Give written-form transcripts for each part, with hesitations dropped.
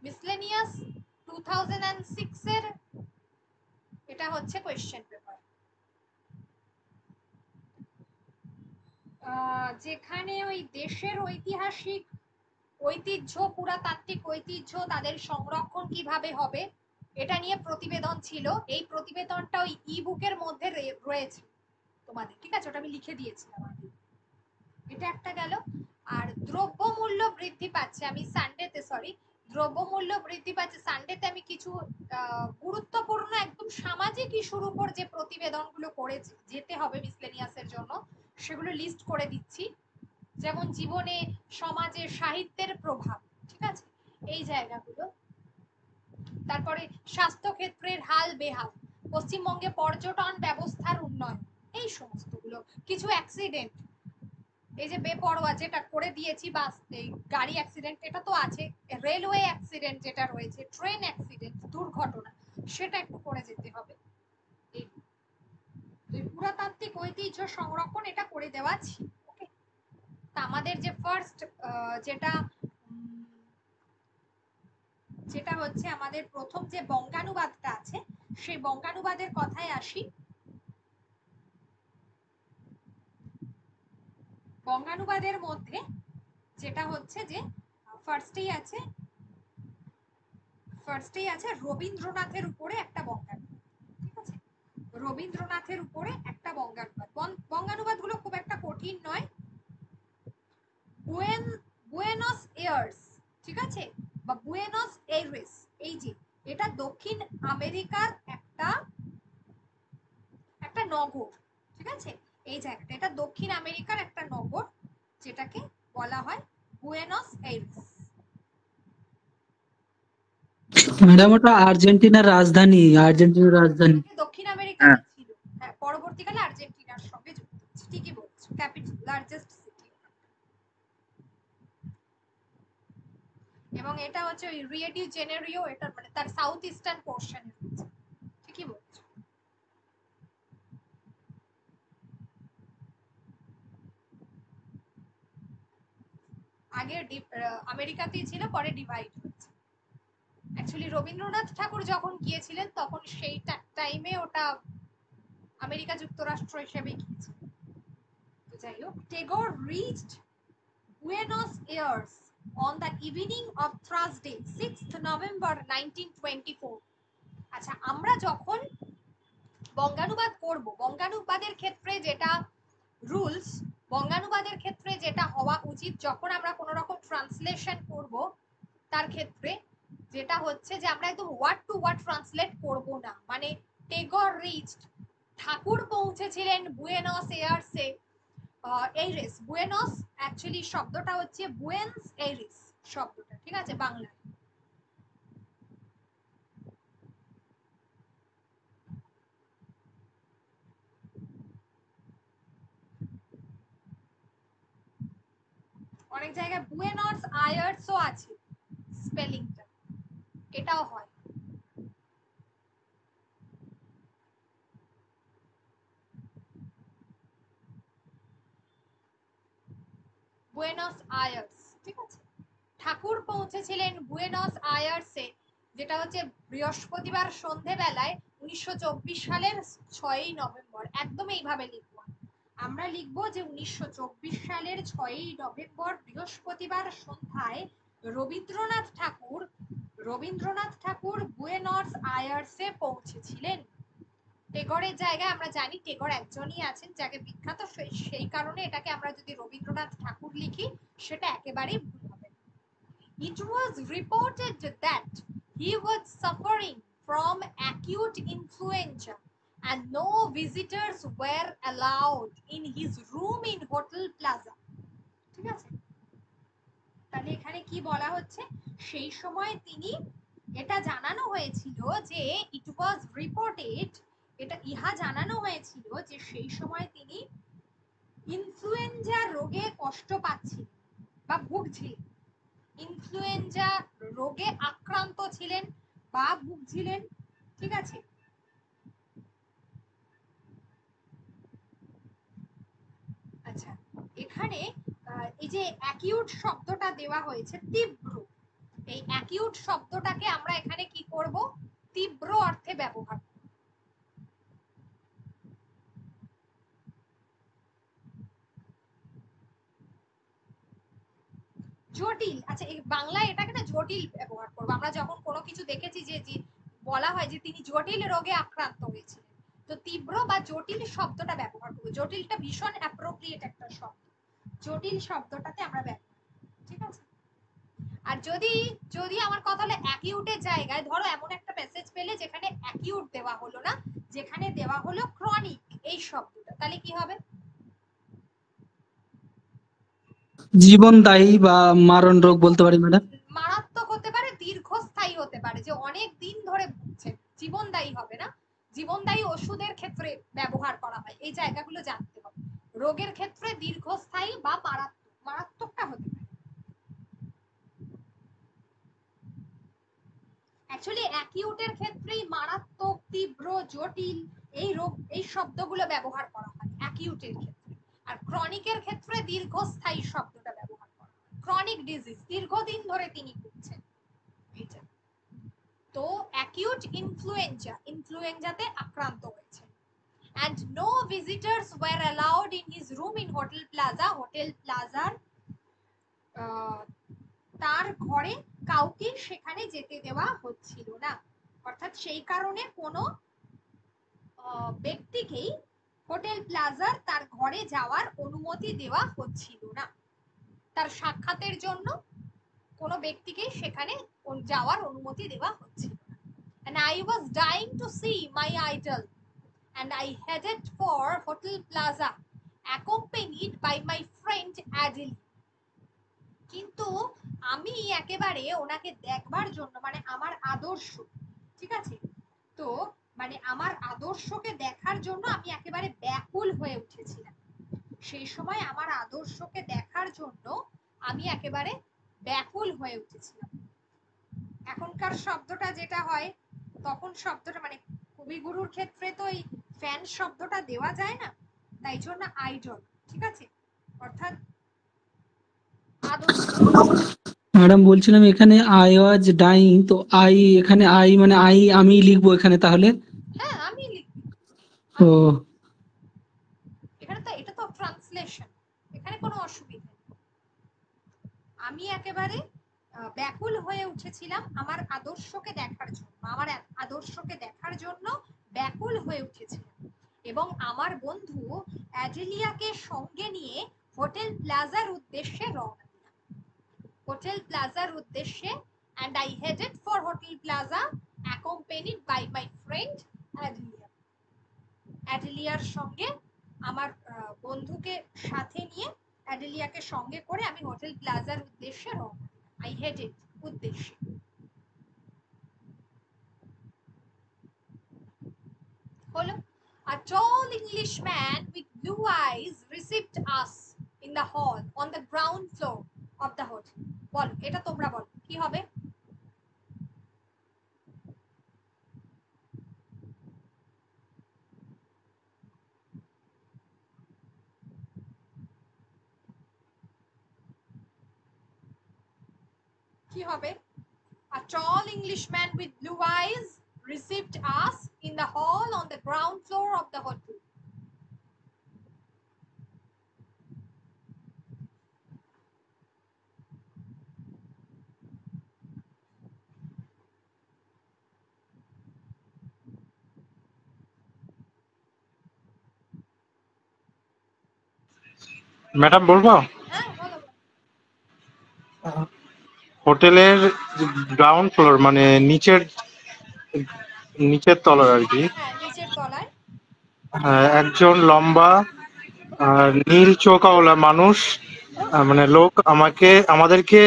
Miscellaneous 2006 এর এটা হচ্ছে কোয়েশ্চেন পেপার, যেখানে ওই দেশের ঐতিহাসিক ঐতিহ্য, পুরাতাত্ত্বিক ঐতিহ্য, তাদের সংরক্ষণ কিভাবে হবে এটা নিয়ে প্রতিবেদন ছিল। এই প্রতিবেদনটা ওই ই বুকের মধ্যে রয়েছে তোমাদের, ঠিক আছে, ওটা আমি লিখে দিয়েছিলাম আগে। এটা একটা গেল। আর দ্রব্যমূল্য বৃদ্ধি পাচ্ছে, আমি সানডেতে দ্রব্যমূল্য বৃদ্ধি পাচ্ছে সানডেতে আমি কিছু গুরুত্বপূর্ণ একদম সামাজিক ইস্যুর উপর যে প্রতিবেদনগুলো করে যেতে হবে মিসলেনিয়াসের জন্য সেগুলো লিস্ট করে দিচ্ছি। যেমন জীবনে, সমাজে, সাহিত্যের প্রভাব, ঠিক আছে, এই জায়গাগুলো। তারপরে স্বাস্থ্য ক্ষেত্রের হাল বেহাল, পশ্চিমবঙ্গে পর্যটন ব্যবস্থার উন্নয়ন, এই সমস্তগুলো। কিছু অ্যাক্সিডেন্ট, এই যে বেপরোয়া যেটা করে দিয়েছি, বাস গাড়ি অ্যাক্সিডেন্ট এটা তো আছে, রেলওয়ে অ্যাক্সিডেন্ট যেটা রয়েছে, ট্রেন অ্যাক্সিডেন্ট, দুর্ঘটনা, সেটা একটু করে যেতে হবে। এই পুরাতাত্ত্বিক ঐতিহ্য সংরক্ষণ এটা করে দেওয়া ছিল। ওকে, তা আমাদের যে ফার্স্ট যেটা যেটা হচ্ছে আমাদের প্রথম যে বঙ্গানুবাদটা আছে, সেই বঙ্গানুবাদের কথায় আসি। বঙ্গানুবাদের মধ্যে যেটা হচ্ছে যে ফার্স্টেই আছে রবীন্দ্রনাথের উপরে একটা বঙ্গানুবাদ, ঠিক আছে, রবীন্দ্রনাথের উপরে একটা বঙ্গানুবাদ। বঙ্গানুবাদ গুলো খুব একটা কঠিন নয়। বুয়েনস এয়ার্স, ঠিক আছে, বা বুয়েনস এয়ারেস, এই যে এটা দক্ষিণ আমেরিকার একটা একটা নগর, ঠিক আছে, এই জায়গাটা এটা দক্ষিণ আমেরিকার একটা নগর যেটাকে বলা হয় বুয়েনস এয়ারেস। ম্যাডাম ওটা আর্জেন্টিনার রাজধানী। দক্ষিণ আমেরিকাতে ছিল, হ্যাঁ, পরবর্তীকালে আর্জেন্টিনার সঙ্গে যুক্ত হয়েছে, ঠিকই বলছো, ক্যাপিটাল, লার্জেস্ট সিটি। এবং এটা হচ্ছে ওই রিও ডি জেনেরিও, এটা মানে তার সাউথ ইস্টার্ন পোর্শনে রয়েছে, ঠিকই বলছো। আগে আমেরিকাতেই ছিল, পরে ডিভাইড হয়েছে। অ্যাকচুয়ালি রবীন্দ্রনাথ ঠাকুর যখন গিয়েছিলেন তখন সেই টাইমে ওটা আমেরিকা যুক্তরাষ্ট্র হিসেবে গিয়েছিল। তো যাই হোক, Tagore reached Buenos ears on the evening of Thursday 6th November 1924। আচ্ছা, আমরা যখন বঙ্গানুবাদ করব, বঙ্গানুবাদের ক্ষেত্রে যেটা রুলস, বঙ্গানুবাদের ক্ষেত্রে যেটা হওয়া উচিত যখন আমরা কোনো রকম ট্রান্সলেশন করব, তার ক্ষেত্রে যেটা হচ্ছে যে আমরা একদম ওয়ার্ড টু ওয়ার্ড ট্রান্সলেট করব না। মানে টেগর রিচড, ঠাকুর পৌঁছেছিলেন বুয়েনস এয়ার্সে, এইরেস, বুয়েনস অ্যাকচুয়ালি শব্দটা হচ্ছে বুয়েন্স এইরিস শব্দটা, ঠিক আছে, বাংলায়। অনেক জায়গায় বুয়েনস আয়ার্সও আছে স্পেলিংটা, এটাও হয়। বুয়েনস আয়ার্স, ঠিক আছে, ঠাকুর পৌঁছেছিলেন বুয়েনস আয়ার্সে, যেটা হচ্ছে বৃহস্পতিবার সন্ধেবেলায় 1924 সালের 6ই নভেম্বর। একদম এইভাবে লিখবো, আমরা লিখবো যে 1924 সালের 6ই নভেম্বর বৃহস্পতিবার সন্ধ্যায় রবীন্দ্রনাথ ঠাকুর বুয়েনস আয়ার্সে পৌঁছেছিলেন। টেগরের জায়গায় আমরা জানি টেগর একজনই আছেন যাকে বিখ্যাত, সেই কারণে এটাকে আমরা যদি রবীন্দ্রনাথ ঠাকুর লিখি সেটা একেবারেই ভুল হবে। It was reported that he was suffering from acute influenza and no visitors were allowed in his room in Hotel Plaza, ঠিক আছে। তাহলে এখানে কি বলা হচ্ছে, সেই সময় তিনি, এটা জানানো হয়েছিল যে ইট ওয়াজ রিপোর্টেড, এটা ইহা জানানো হয়েছিল যে সেই সময় তিনি ইনফ্লুয়েঞ্জা রোগে কষ্ট পাচ্ছিলেন বা ভুগছিলেন, ইনফ্লুয়েঞ্জা রোগে আক্রান্ত ছিলেন বা ভুগছিলেন, ঠিক আছে। আচ্ছা, এখানে এই যে অ্যাকিউট শব্দটা দেওয়া হয়েছে, তীব্র, এই অ্যাকিউট শব্দটাকে আমরা এখানে কি করব, তীব্র অর্থে ব্যবহার করব। জটিল, আচ্ছা এই বাংলায় এটাকে না জটিল ব্যবহার করব। আমরা যখন কোনো কিছু দেখেছি যে বলা হয় যে তিনি জটিল রোগে আক্রান্ত হয়েছিলেন, তো তীব্র বা জটিল শব্দটা ব্যবহার করব। জটিলটা ভীষণ অ্যাপ্রোপ্রিয়েট একটা শব্দ, জটিল শব্দটাতে আমরা ব্যবহার করব, ঠিক আছে। আর যদি যদি আমার কথা হলো অ্যাকিউটের জায়গায়, ধরো এমন একটা মেসেজ পেলে যেখানে অ্যাকিউট দেওয়া হলো না, যেখানে দেওয়া হলো ক্রনিক এই শব্দটা, তাহলে কি হবে? জীবনদায়ী বা মারণ রোগ বলতে পারি ম্যাডাম। মারাত্মক হতে পারে, দীর্ঘস্থায়ী হতে পারে, যে অনেক দিন ধরে ভুগছে। জীবনদায়ী হবে না, জীবনদায়ী ওষুধের ক্ষেত্রে ব্যবহার করা হয়, এই জায়গাগুলো জানতে হবে। রোগের ক্ষেত্রে দীর্ঘস্থায়ী বা মারাত্মক, মারাত্মকটা হতে পারে। অ্যাকচুয়ালি অ্যাকিউটের ক্ষেত্রেই মারাত্মক, তীব্র, জটিল এই রোগ এই শব্দগুলো ব্যবহার করা হয় অ্যাকিউটের ক্ষেত্রে। আর ক্রনিকের ক্ষেত্রে দীর্ঘস্থায়ী শব্দটা ব্যবহার করা হয়। ক্রনিক ডিজিজ, দীর্ঘদিন ধরে তিনি ভুগছেন, এইটা। তো অ্যাকিউট ইনফ্লুয়েঞ্জা, ইনফ্লুয়েঞ্জাতে আক্রান্ত হয়েছে। and no visitors were allowed in his room in Hotel Plaza. Hotel প্লাজার তার ঘরে কাউকে সেখানে যেতে দেওয়া হচ্ছিল না। অর্থাৎ সেই কারণে কোনো ব্যক্তিকেই হোটেল প্লাজার তার ঘরে যাওয়ার অনুমতি দেওয়া হচ্ছিল না। তার সাক্ষাতের জন্য কোনো ব্যক্তিকে সেখানে যাওয়ার অনুমতি দেওয়া হচ্ছিল না। And I was dying to see my idol and I headed for Hotel Plaza accompanied by my friend Adil. কিন্তু আমি একেবারে ওনাকে দেখবার জন্য, মানে আমার আদর্শ, ঠিক আছে, তো মানে আমার আদর্শকে দেখার জন্য আমি একেবারে ব্যাকুল হয়ে উঠেছিলাম। সেই সময় আমার আদর্শকে দেখার জন্য আমি একেবারে ব্যাকুল হয়ে উঠেছিলাম। এখনকার শব্দটা যেটা হয়, তখন শব্দটা মানে কবিগুরুর ক্ষেত্রে তো এই ফ্যান শব্দটা দেওয়া যায় না, তাই জন্য আইডল, ঠিক আছে, অর্থাৎ আদর্শ। ম্যাডাম বলছিলাম এখানে আই ওয়াজ ডাইং, তো আই এখানে আই মানে আই আমি লিখবো এখানে তাহলে। হ্যাঁ আমি লিখবি, ও এখানে তো এটা তো ট্রান্সলেশন, এখানে কোনো অসুবিধা নেই। আমি একেবারে ব্যাকুল হয়ে উঠেছিলাম আমার আদর্শকে দেখার জন্য, আমার আদর্শকে দেখার জন্য ব্যাকুল হয়ে উঠেছিলাম, এবং আমার বন্ধু অ্যাডেলিয়াকে সঙ্গে নিয়ে হোটেল প্লাজার উদ্দেশ্যে রওনা দিলাম। হোটেল প্লাজার উদ্দেশ্যে and I headed for Hotel Plaza accompanied by my friend Adelia. অ্যাডেলিয়ার সঙ্গে, আমার বন্ধুকে সাথে নিয়ে অ্যাডেলিয়াকে সঙ্গে করে আমি হোটেল প্লাজার উদ্দেশ্যে রওনা দিলাম। আই হেডেড, উদ্দেশ্যে। হলো। A tall Englishman with blue eyes received us in the hall on the ground floor of the hotel. বলো, এটা তোমরা বলো কি হবে? কি হবে? A tall Englishman with blue eyes received us in the hall on the ground floor of the hotel. Madam বলবো? হ্যাঁ বলো। হোটেলের গ্রাউন্ড ফ্লোর মানে নিচের নিচের তলার আর কি। হ্যাঁ নিচের তলায় হ্যাঁ, একজন লম্বা নীল চোখওয়ালা মানুষ, মানে লোক আমাদেরকে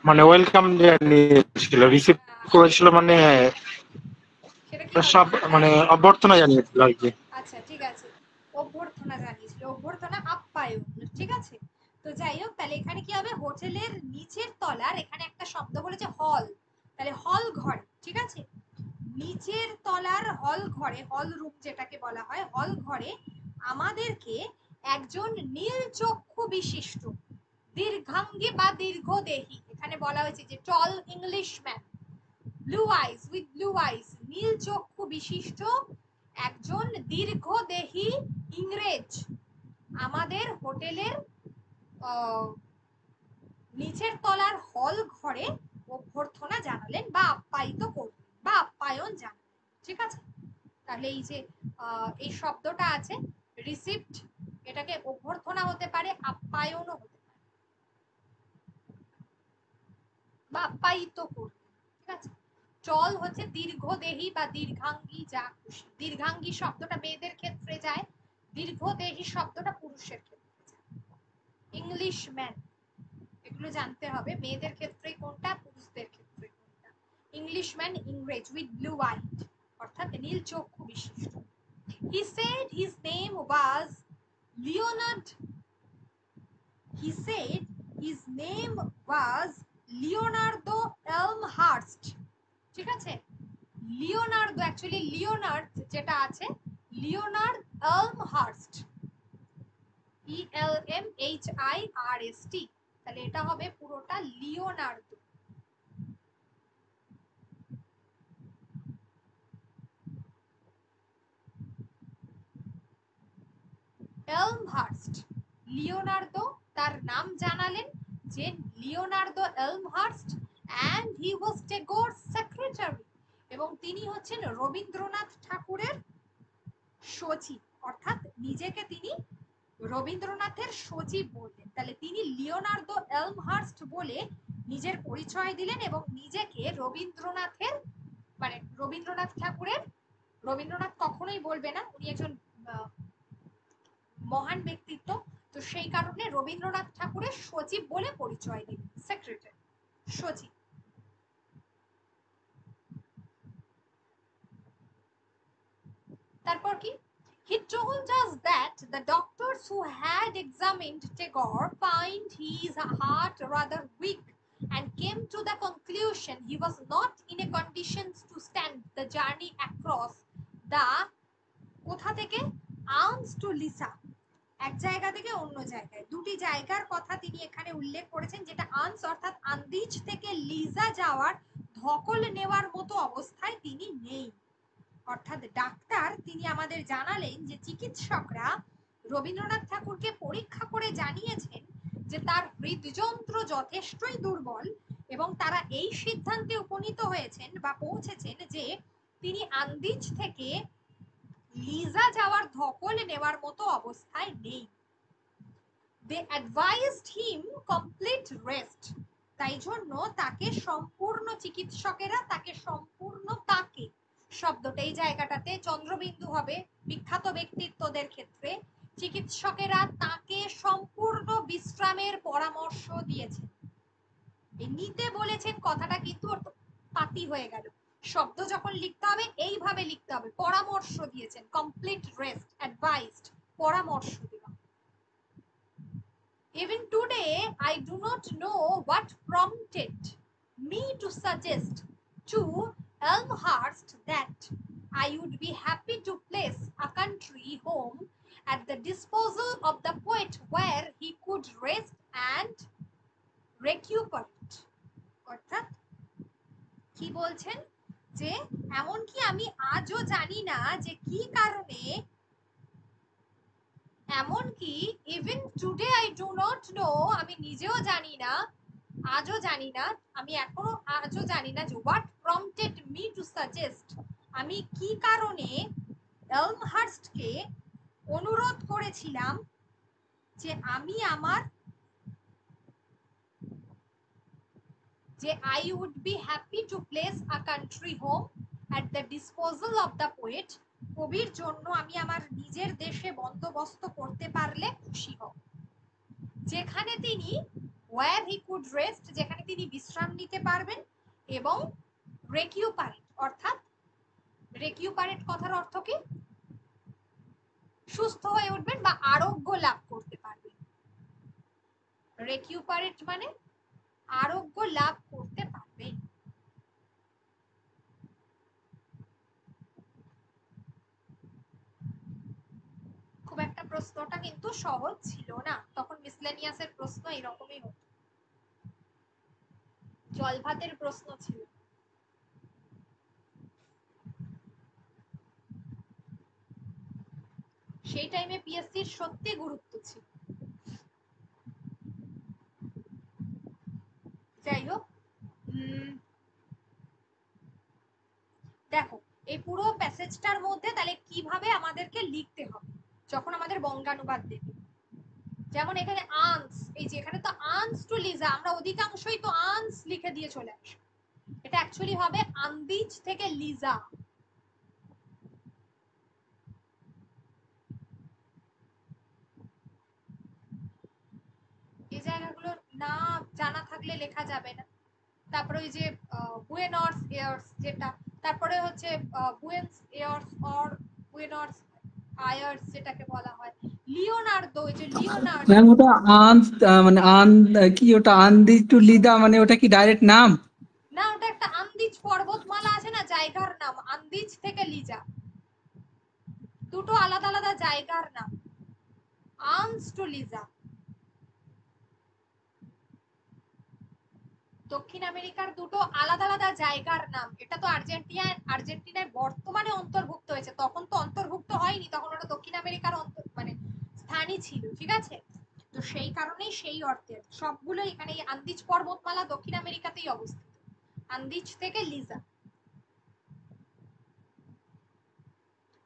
মানে ওয়েলকাম জানিয়েছিল, রিসিভ করেছিল, মানে সেটা কি বলে? সব মানে অভ্যর্থনা জানিয়েছিল আর কি। আচ্ছা ঠিক আছে, অভ্যর্থনা জানিয়েছিল, অভ্যর্থনা আপ্যায়ন, ঠিক আছে। তো যাই হোক, তাহলে এখানে কি হবে, হোটেলের নিচের তলার, এখানে একটা শব্দ বলেছে হল, তাহলে হল ঘর, ঠিক আছে, নিচের তলার হল ঘরে, হল রুম যেটাকে বলা হয়, হল ঘরে আমাদেরকে একজন নীল চক্ষু বিশিষ্ট, দীর্ঘাঙ্গী বা দীর্ঘদেহী, এখানে বলা হয়েছে যে tall Englishman, blue eyes with blue eyes, নীল চক্ষু বিশিষ্ট একজন দীর্ঘদেহী ইংরেজ আমাদের হোটেলের নিচের তলার হল ঘরে অভ্যর্থনা জানালেন বা আপ্যায়িত করলেন বা আপ্যায়ন জানালেন। ঠিক আছে, তাহলে এই যে এই শব্দটা আছে রিসিভড, এটাকে অভ্যর্থনা হতে পারে, আপ্যায়নও হতে পারে বা আপ্যায়িত করলেন। ঠিক আছে, টল হচ্ছে দীর্ঘদেহী বা দীর্ঘাঙ্গী, যা খুশি। দীর্ঘাঙ্গী শব্দটা মেয়েদের ক্ষেত্রে যায়, দীর্ঘদেহী শব্দটা পুরুষের ক্ষেত্রে যায়। ইংলিশম্যান, এগুলো জানতে হবে, মেয়েদের ক্ষেত্রে কোনটা, পুরুষদের ক্ষেত্রে কোনটা। ইংলিশম্যান ইংরেজ উইথ ব্লু আইড অর্থাৎ নীল চক্ষু বিশিষ্ট। He said his name was Leonard. He said his name was Leonardo Elmhurst. ঠিক আছে, লিওনার্দো, অ্যাকচুয়ালি লিওনার্ড যেটা আছে লিওনার্ড এলমহার্স্ট, ELMHIRST, তাহলে এটা হবে পুরোটা লিওনার্দো। এলমহার্স্ট, লিওনার্দো তার নাম জানালেন যে Leonardo Elmhurst, and he was Tagore's secretary, এবং তিনি হচ্ছেন রবীন্দ্রনাথ ঠাকুরের সচিব, অর্থাৎ নিজেকে তিনি রবীন্দ্রনাথের সচিব বললেন। তাহলে তিনি লিওনার্দো এলমহার্স্ট বলে নিজের পরিচয় দিলেন এবং নিজেকে রবীন্দ্রনাথের মানে রবীন্দ্রনাথ ঠাকুরের, রবীন্দ্রনাথ কখনোই বলবে না, উনি একজন মহান ব্যক্তিত্ব, তো সেই কারণে রবীন্দ্রনাথ ঠাকুরের সচিব বলে পরিচয় দিলেন, সেক্রেটারি, সচিব। তারপর কি, he told us that the doctors who had examined Tagore find his heart rather weak and came to the conclusion he was not in a condition to stand the journey across the কোথা থেকে arms two Lisa, এক জায়গা থেকে অন্য জায়গায়, দুটি জায়গার কথা তিনি এখানে উল্লেখ করেছেন, যেটা আনস অর্থাৎ আন্দিজ থেকে লিজা যাওয়ার ধকল নেওয়ার মতো অবস্থায় তিনি নেই। অর্থাৎ ডাক্তার তিনি আমাদের জানালেন যে চিকিৎসকরা রবীন্দ্রনাথ ঠাকুরকে পরীক্ষা করে জানিয়েছেন যে তার হৃদযন্ত্র যথেষ্টই দুর্বল, এবং তারা এই সিদ্ধান্তে উপনীত হয়েছেন বা পৌঁছেছেন যে তিনি আন্দিজ থেকে লিজা যাওয়ার ধকল নেওয়ার মতো অবস্থায় নেই। They advised him complete rest, তাই জন্য তাকে সম্পূর্ণ, চিকিৎসকেরা তাকে সম্পূর্ণ, তাকে শব্দটা এই জায়গাটাতে চন্দ্রবিন্দু হবে বিখ্যাত ব্যক্তিত্বদের ক্ষেত্রে, চিকিৎসকেরা তাকে সম্পূর্ণ বিশ্রামের পরামর্শ দিয়েছেন। এই নিতে বলেছেন কথাটা কিন্তু পাতি হয়ে গেল, শব্দ যখন লিখতে হবে এইভাবে লিখতে হবে, পরামর্শ দিয়েছেন, কমপ্লিট রেস্ট, অ্যাডভাইসড, পরামর্শ দেওয়া। Even today, I do not know what prompted me to suggest to Elmhurst that I would be happy to place a country home at the disposal of the poet where he could rest and recuperate. অর্থাৎ কি বলছেন যে এমনকি আমি আজও জানি না যে কি কারণে, এমনকি even today I do not know, আমি নিজেও জানি না, আজও জানি না, আমি এখনো আজও জানি না যে what prompted me to suggest, আমি কি কারণে এলমহার্স্টকে অনুরোধ করেছিলাম যে আমি আমার, যে I would be happy to place a country home at the disposal of the poet, কবির জন্য আমি আমার নিজের দেশে বন্দোবস্ত করতে পারলে খুশি হব, যেখানে তিনি ওয়্যার হি কুড রেস্ট, যেখানে তিনি বিশ্রাম নিতে পারবেন, এবং রেকিউপারেট, অর্থাৎ রেকিউপারেট কথার অর্থ কি, সুস্থ হয়ে উঠবেন বা আরোগ্য লাভ করতে পারবেন। রেকিউপারেট মানে আরোগ্য লাভ করতে পারবেন। খুব একটা প্রশ্নটা কিন্তু সহজ ছিল না, তখন মিসলেনিয়াসের প্রশ্ন এরকমই হতো। জল ভাতের প্রশ্ন ছিল। সেই টাইমে পিএসসির সত্যি গুরুত্ব ছিল। যাই হোক, দেখো এই পুরো প্যাসেজটার মধ্যে তাহলে কিভাবে আমাদেরকে লিখতে হবে যখন আমাদের বঙ্গানুবাদ দেবে। যেমন এখানে আনস, এই যে এখানে তো আনস টু লিজা, আমরা অধিকাংশই তো আনস লিখে দিয়ে চলে আসি। এটা অ্যাকচুয়ালি হবে আন্দিজ থেকে লিজা। এই জায়গাগুলো না জানা থাকলে লেখা যাবে না। তারপরে ওই যে বুয়েনস এয়ার্স যেটা, তারপরে হচ্ছে বুয়েন্স এয়ার্স অর বুয়েনস আয়ার্স যেটাকে বলা হয়, লিওনার্দো, এই যে লিওনার্দো। ম্যাম ওটা মানে কি ওটা আন্দি টু লিদা মানে ওটা কি ডাইরেক্ট নাম? না, ওটা একটা আন্দিজ পর্বতমালা আছে না, জায়গার নাম। আন্দিজ থেকে লিজা দুটো আলাদা আলাদা জায়গার নাম। আনস টু লিজা দক্ষিণ আমেরিকার দুটো আলাদা আলাদা জায়গার নাম। এটা তো আর্জেন্টিনায় বর্তমানে অন্তর্ভুক্ত হয়েছে, তখন তো অন্তর্ভুক্ত হয়নি, তখন ওটা দক্ষিণ আমেরিকার মানে স্থানই ছিল, ঠিক আছে? তো সেই কারণেই সেই অর্থে সবগুলো এখানে এই আন্দিজ পর্বতমালা দক্ষিণ আমেরিকাতেই অবস্থিত। আন্দিজ থেকে লিজা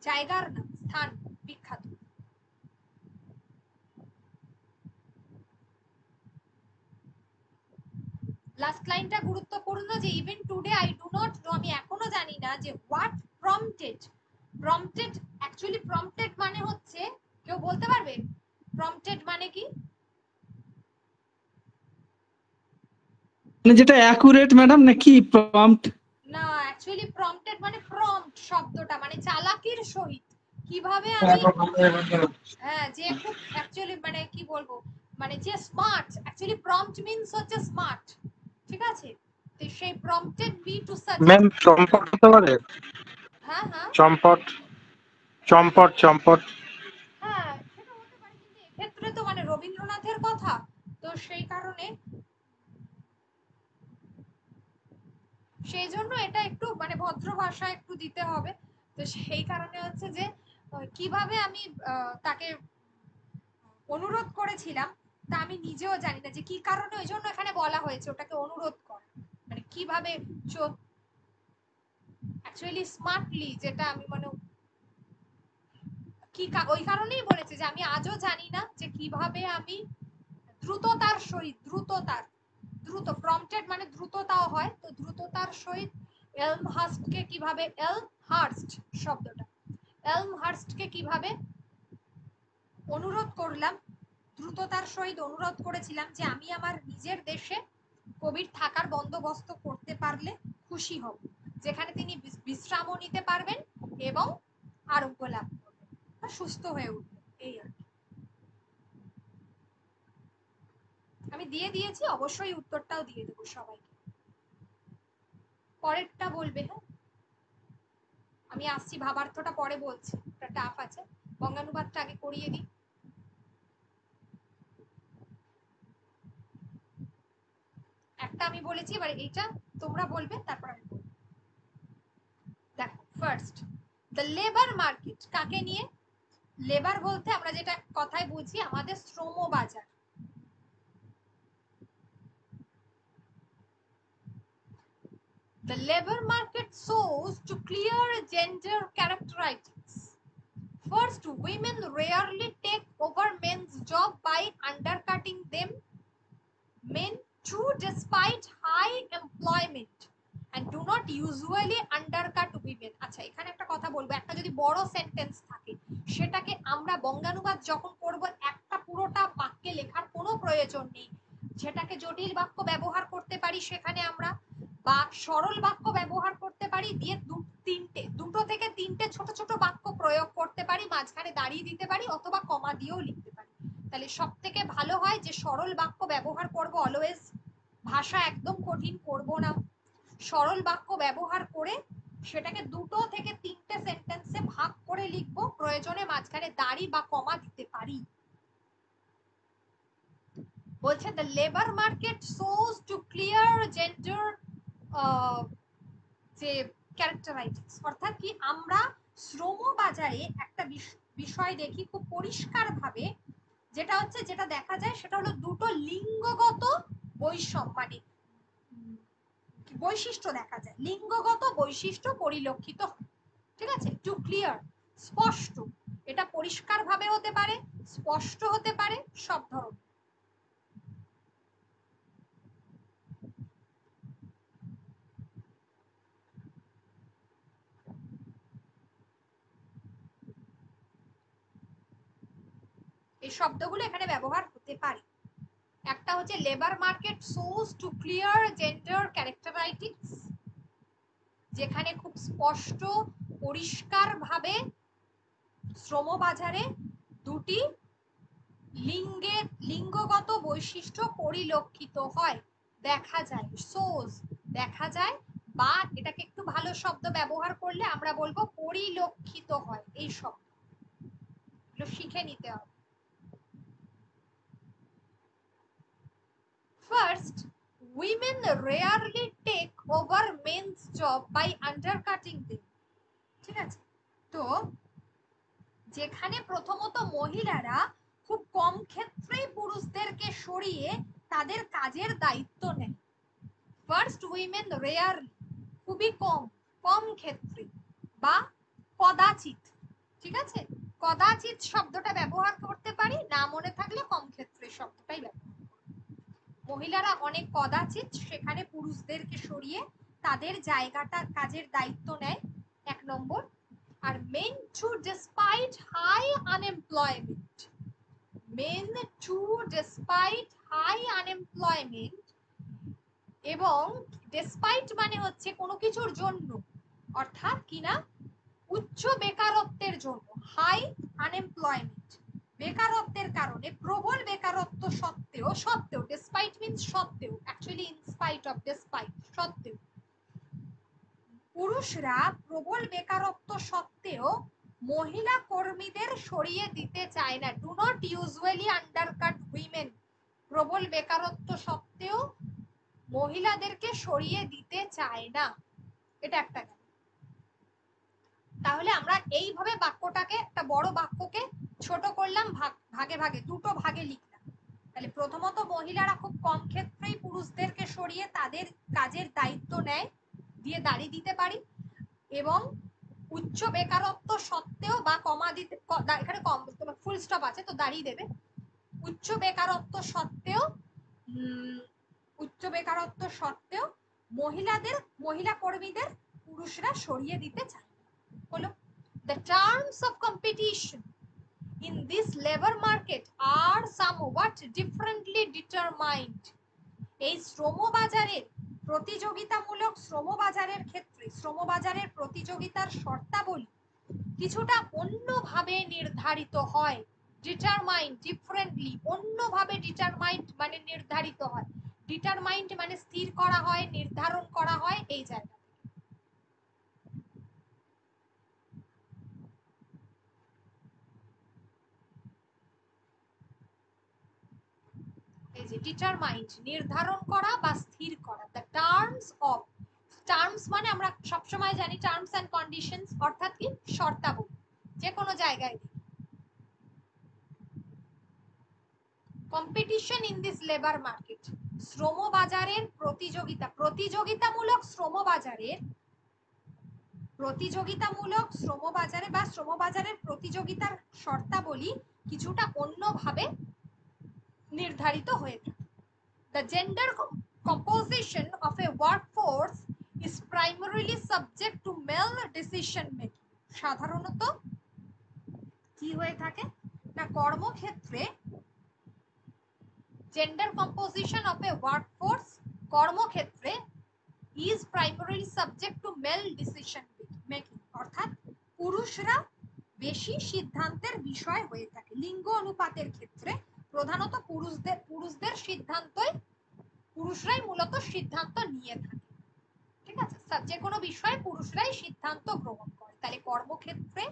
জায়গার নাম, স্থান বিখ্যাত। লাস্ট লাইনটা গুরুত্বপূর্ণ, যে even today I do not know, আমি এখনো জানি না যে what prompted. Prompted actually prompted মানে হচ্ছে, কেউ বলতে পারবে প্রম্পটেড মানে কি? মানে যেটা অ্যাকুরেট ম্যাডাম নাকি প্রম্পট? না, অ্যাকচুয়ালি প্রম্পটেড মানে প্রম্পট শব্দটা মানে চালাকির সহিত কিভাবে আমি, হ্যাঁ যে খুব অ্যাকচুয়ালি মানে কি বলবো, মানে যে স্মার্ট। অ্যাকচুয়ালি প্রম্পট মিন্স হচ্ছে স্মার্ট, ঠিক আছে? তো সেই prompted me to suggest. Ma'am চম্পট হতে পারে? হ্যাঁ হ্যাঁ চম্পট, চম্পট, চম্পট। হ্যাঁ, সেটা হতে পারে, কিন্তু এক্ষেত্রে তো মানে রবীন্দ্রনাথের কথা, তো সেই কারণে সেই জন্য এটা একটু মানে ভদ্র ভাষা একটু দিতে হবে। তো সেই কারণে হচ্ছে যে কিভাবে আমি তাকে অনুরোধ করেছিলাম তা আমি নিজেও জানি না যে কি কারণে, ওই জন্য এখানে বলা হয়েছে ওটাকে অনুরোধ করা, মানে কিভাবে অ্যাকচুয়ালি স্মার্টলি, যেটা আমি মানে কি ওই কারণেই বলেছে যে আমি আজও জানি না যে কিভাবে আমি দ্রুততার সহিত, দ্রুত প্রম্পটেড মানে দ্রুততাও হয়, তো দ্রুততার সহিত এলমহার্স্টকে কিভাবে, এলমহার্স্ট শব্দটা, এলমহার্স্টকে কিভাবে অনুরোধ করলাম, দ্রুততার সহিত অনুরোধ করেছিলাম যে আমি আমার নিজের দেশে কবির থাকার বন্দোবস্ত করতে পারলে খুশি হব, যেখানে তিনি বিশ্রামও নিতে পারবেন এবং আরোগ্য লাভ করবেন, সুস্থ হয়ে উঠবেন। এই আর কি। আমি দিয়ে দিয়েছি, অবশ্যই উত্তরটাও দিয়ে দেবো সবাইকে। পরেরটা বলবে। হ্যাঁ, আমি আসছি, ভাবার্থটা পরে বলছি, এটা টাফ আছে, বঙ্গানুবাদটা আগে করিয়ে দিই। একটা আমি বলেছি, এবার এইটা তোমরা বলবে, তারপর আমি বলবো। দেখো ফার্স্ট, দ্য লেবার মার্কেট কাকে নিয়ে? লেবার বলতে আমরা যেটা কথায় বুঝি আমাদের শ্রম বাজার। The labor market shows to clear gender characteristics. First, women rarely take over men's job by undercutting them. Men too, despite high employment, and do not usually undercut women. আচ্ছা, এখানে একটা কথা বলবো, একটা যদি বড় সেন্টেন্স থাকে সেটাকে আমরা বঙ্গানুবাদ যখন করব একটা পুরোটা বাক্যে লেখার কোনো প্রয়োজন নেই, যেটাকে জটিল বাক্য ব্যবহার করতে পারি সেখানে আমরা, বা সরল বাক্য ব্যবহার করতে পারি, দিয়ে দুটো থেকে তিনটে ছোট ছোট বাক্য প্রয়োগ করতে পারি, মাঝখানে দাঁড়িয়ে দিতে পারি, অথবা কমা দিয়েও লিখতে পারি। তাহলে সব থেকে ভালো হয় যে সরল বাক্য ব্যবহার করব অলওয়েজ, ভাষা একদম কঠিন করব না, সরল বাক্য ব্যবহার করে সেটাকে দুটো থেকে তিনটে সেন্টেন্সে ভাগ করে লিখব, প্রয়োজনে মাঝখানে দাঁড়ি বা কমা দিতে পারি। বলছে the labor market shows to clear gender যে ক্যারেক্টারাইটিক্স, অর্থাৎ কি আমরা শ্রম বাজারে একটা বিষয় দেখি খুব পরিষ্কার ভাবে, যেটা হচ্ছে যেটা দেখা যায় সেটা হলো দুটো লিঙ্গগত বৈষম্য মানে বৈশিষ্ট্য দেখা যায়, লিঙ্গগত বৈশিষ্ট্য পরিলক্ষিত হয়। ঠিক আছে, টু ক্লিয়ার স্পষ্ট, এটা পরিষ্কার ভাবে হতে পারে, স্পষ্ট হতে পারে, সব ধরনের। এই শব্দগুলো এখানে ব্যবহার হতে পারে। একটা হচ্ছে labour market সোজ two clear gender ক্যারেক্টারাইটিক্স, যেখানে খুব স্পষ্ট পরিষ্কার ভাবে শ্রমবাজারে দুটি লিঙ্গগত বৈশিষ্ট্য পরিলক্ষিত হয়, দেখা যায়, সোজ দেখা যায়, বা এটাকে একটু ভালো শব্দ ব্যবহার করলে আমরা বলবো পরিলক্ষিত হয়। এই শব্দ শিখে নিতে হবে। First, women rarely take over men's job by undercutting them. ঠিক আছে, তো যেখানে প্রথমত মহিলারা খুব কম ক্ষেত্রেই পুরুষদেরকে সরিয়ে তাদের কাজের দায়িত্ব নেয়। ফার্স্ট উইমেন রেয়ারলি, খুবই কম, কম ক্ষেত্রে বা কদাচিৎ। ঠিক আছে, কদাচিৎ শব্দটা ব্যবহার করতে পারি, না মনে থাকলে কম ক্ষেত্রে শব্দটাই ব্যবহার। মহিলারা অনেক কদাচিৎ সেখানে পুরুষদেরকে সরিয়ে তাদের জায়গাটা কাজের দায়িত্ব নেয়, এক নম্বর। আর men to despite high unemployment, men to despite high unemployment, এবং ডিসপাইট মানে হচ্ছে কোনো কিছুর জন্য, অর্থাৎ কিনা উচ্চ বেকারত্বের জন্য, হাই আনএমপ্লয়মেন্ট বেকারত্বের কারণে, প্রবল বেকারত্ব সত্ত্বেও, সত্ত্বেও ডিসপাইট মিন্স সত্ত্বেও, actually in spite of, despite সত্ত্বেও, পুরুষরা প্রবল বেকারত্ব সত্ত্বেও মহিলা কর্মীদের সরিয়ে দিতে চায় না। Do not usually undercut women, প্রবল বেকারত্ব সত্ত্বেও মহিলাদেরকে সরিয়ে দিতে চায় না, এটা একটা। তাহলে আমরা এইভাবে বাক্যটাকে, একটা বড় বাক্যকে ছোট করলাম, ভাগে ভাগে, দুটো ভাগে লিখলাম। তাহলে প্রথমত মহিলারা খুব কম ক্ষেত্রেই পুরুষদেরকে সরিয়ে তাদের কাজের দায়িত্ব নেয়, দিয়ে দাঁড়িয়ে দিতে পারি, এবং উচ্চ বেকারত্ব সত্ত্বেও, বা কমা দিতে, এখানে কম ফুল স্টপ আছে তো দাঁড়িয়ে দেবে, উচ্চ বেকারত্ব সত্ত্বেও, উচ্চ বেকারত্ব সত্ত্বেও মহিলা কর্মীদের পুরুষরা সরিয়ে দিতে চায়। হলো, the terms of competition in this labor market are somewhat differently determined. এই শ্রমবাজারের প্রতিযোগিতামূলক শ্রমবাজারের ক্ষেত্রে শ্রমবাজারের প্রতিযোগিতার শর্তাবলী কিছুটা অন্যভাবে নির্ধারিত হয়। ডিটারমাইন্ড, ডিফারেন্টলি, অন্যভাবে ডিটারমাইন্ড মানে নির্ধারিত হয়, ডিটারমাইন্ড মানে স্থির করা হয়, নির্ধারণ করা হয়, এই জায়গা। এই যে ডিটারমাইন্ড, নির্ধারণ করা বা স্থির করা। দ্য টার্মস অফ, টার্মস মানে আমরা সবসময় জানি টার্মস এন্ড কন্ডিশনস, অর্থাৎ কি শর্তাবলী, যে কোনো জায়গায়। Competition in this labour market, শ্রমবাজারের প্রতিযোগিতা, প্রতিযোগিতামূলক শ্রমবাজারের, প্রতিযোগিতামূলক শ্রমবাজারে বা শ্রমবাজারের প্রতিযোগিতার শর্তাবলী কিছুটা অন্যভাবে নির্ধারিত হয়ে থাকে। The gender composition of a workforce is primarily subject to male decision making. সাধারণত কি হয়ে থাকে না, কর্মক্ষেত্রে gender composition of a workforce, কর্মক্ষেত্রে is primarily subject to male decision making, অর্থাৎ পুরুষরা বেশি সিদ্ধান্তের বিষয় হয়ে থাকে। লিঙ্গ অনুপাতের ক্ষেত্রে প্রধানত পুরুষদের সিদ্ধান্তই, পুরুষরাই মূলত সিদ্ধান্ত নিয়ে থাকে। ঠিক আছে, যে কোনো বিষয়ে পুরুষরাই সিদ্ধান্ত গ্রহণ করে। তাহলে কর্মক্ষেত্রে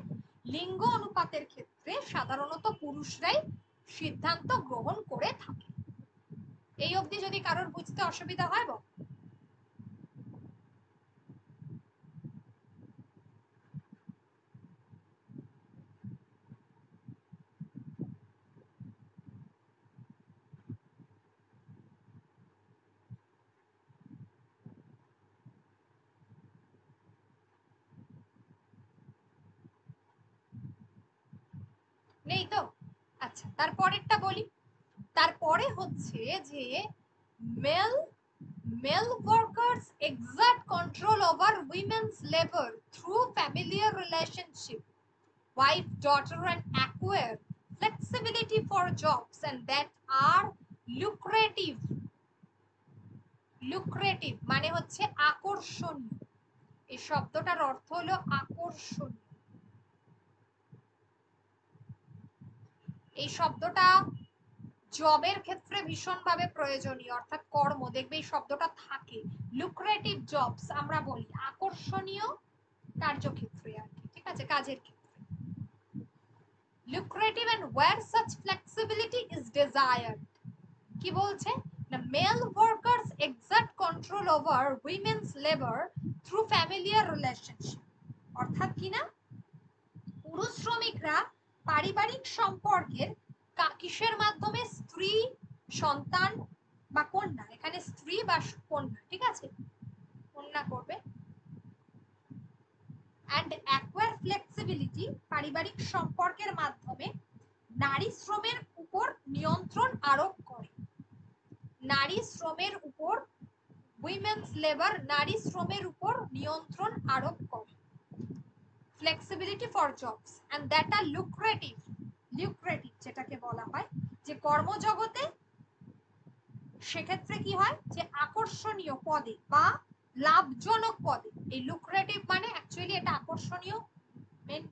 লিঙ্গ অনুপাতের ক্ষেত্রে সাধারণত পুরুষরাই সিদ্ধান্ত গ্রহণ করে থাকে। এই অবধি যদি কারোর বুঝতে অসুবিধা হয় বল। নেই তো? আচ্ছা, তারপরেরটা বলি। তারপরে হচ্ছে যে mail male workers exert control over women's labor through familiar relationship, wife daughter, and acquire flexibility for jobs and that are lucrative. lucrative মানে হচ্ছে আকর্ষণীয়। এই শব্দটার অর্থ হলো আকর্ষণীয়। এই শব্দটা জবের ক্ষেত্রে ভীষণভাবে প্রয়োজনীয়, অর্থাৎ কর্ম, দেখবে এই শব্দটা থাকে। লুক্রেটিভ জবস আমরা বলি আকর্ষণীয় কার্যক্ষেত্রে আর কি, ঠিক আছে, কাজের ক্ষেত্রে। Lucrative and where such flexibility is desired, কি বলছে না, male workers exert control over women's labor through familiar relationship, অর্থাৎ কি না, পুরুষ শ্রমিকরা পারিবারিক সম্পর্কের কিসের মাধ্যমে, স্ত্রী, সন্তান বা কন্যা, এখানে স্ত্রী বা কন্যা, ঠিক আছে, কন্যা করবে, and acquire flexibility, পারিবারিক সম্পর্কের মাধ্যমে নারী শ্রমের উপর নিয়ন্ত্রণ আরোপ করে। নারী শ্রমের উপর, উইমেন্স লেবার, নারী শ্রমের উপর নিয়ন্ত্রণ আরোপ করে। Flexibility for jobs and that are lucrative, lucrative যেটাকে বলা হয় যে কর্মজগতে, সেক্ষেত্রে কি হয় যে আকর্ষণীয় পদে বা লাভজনক পদে। এই লুক্রেটিভ মানে অ্যাকচুয়ালি এটা আকর্ষণীয় মেন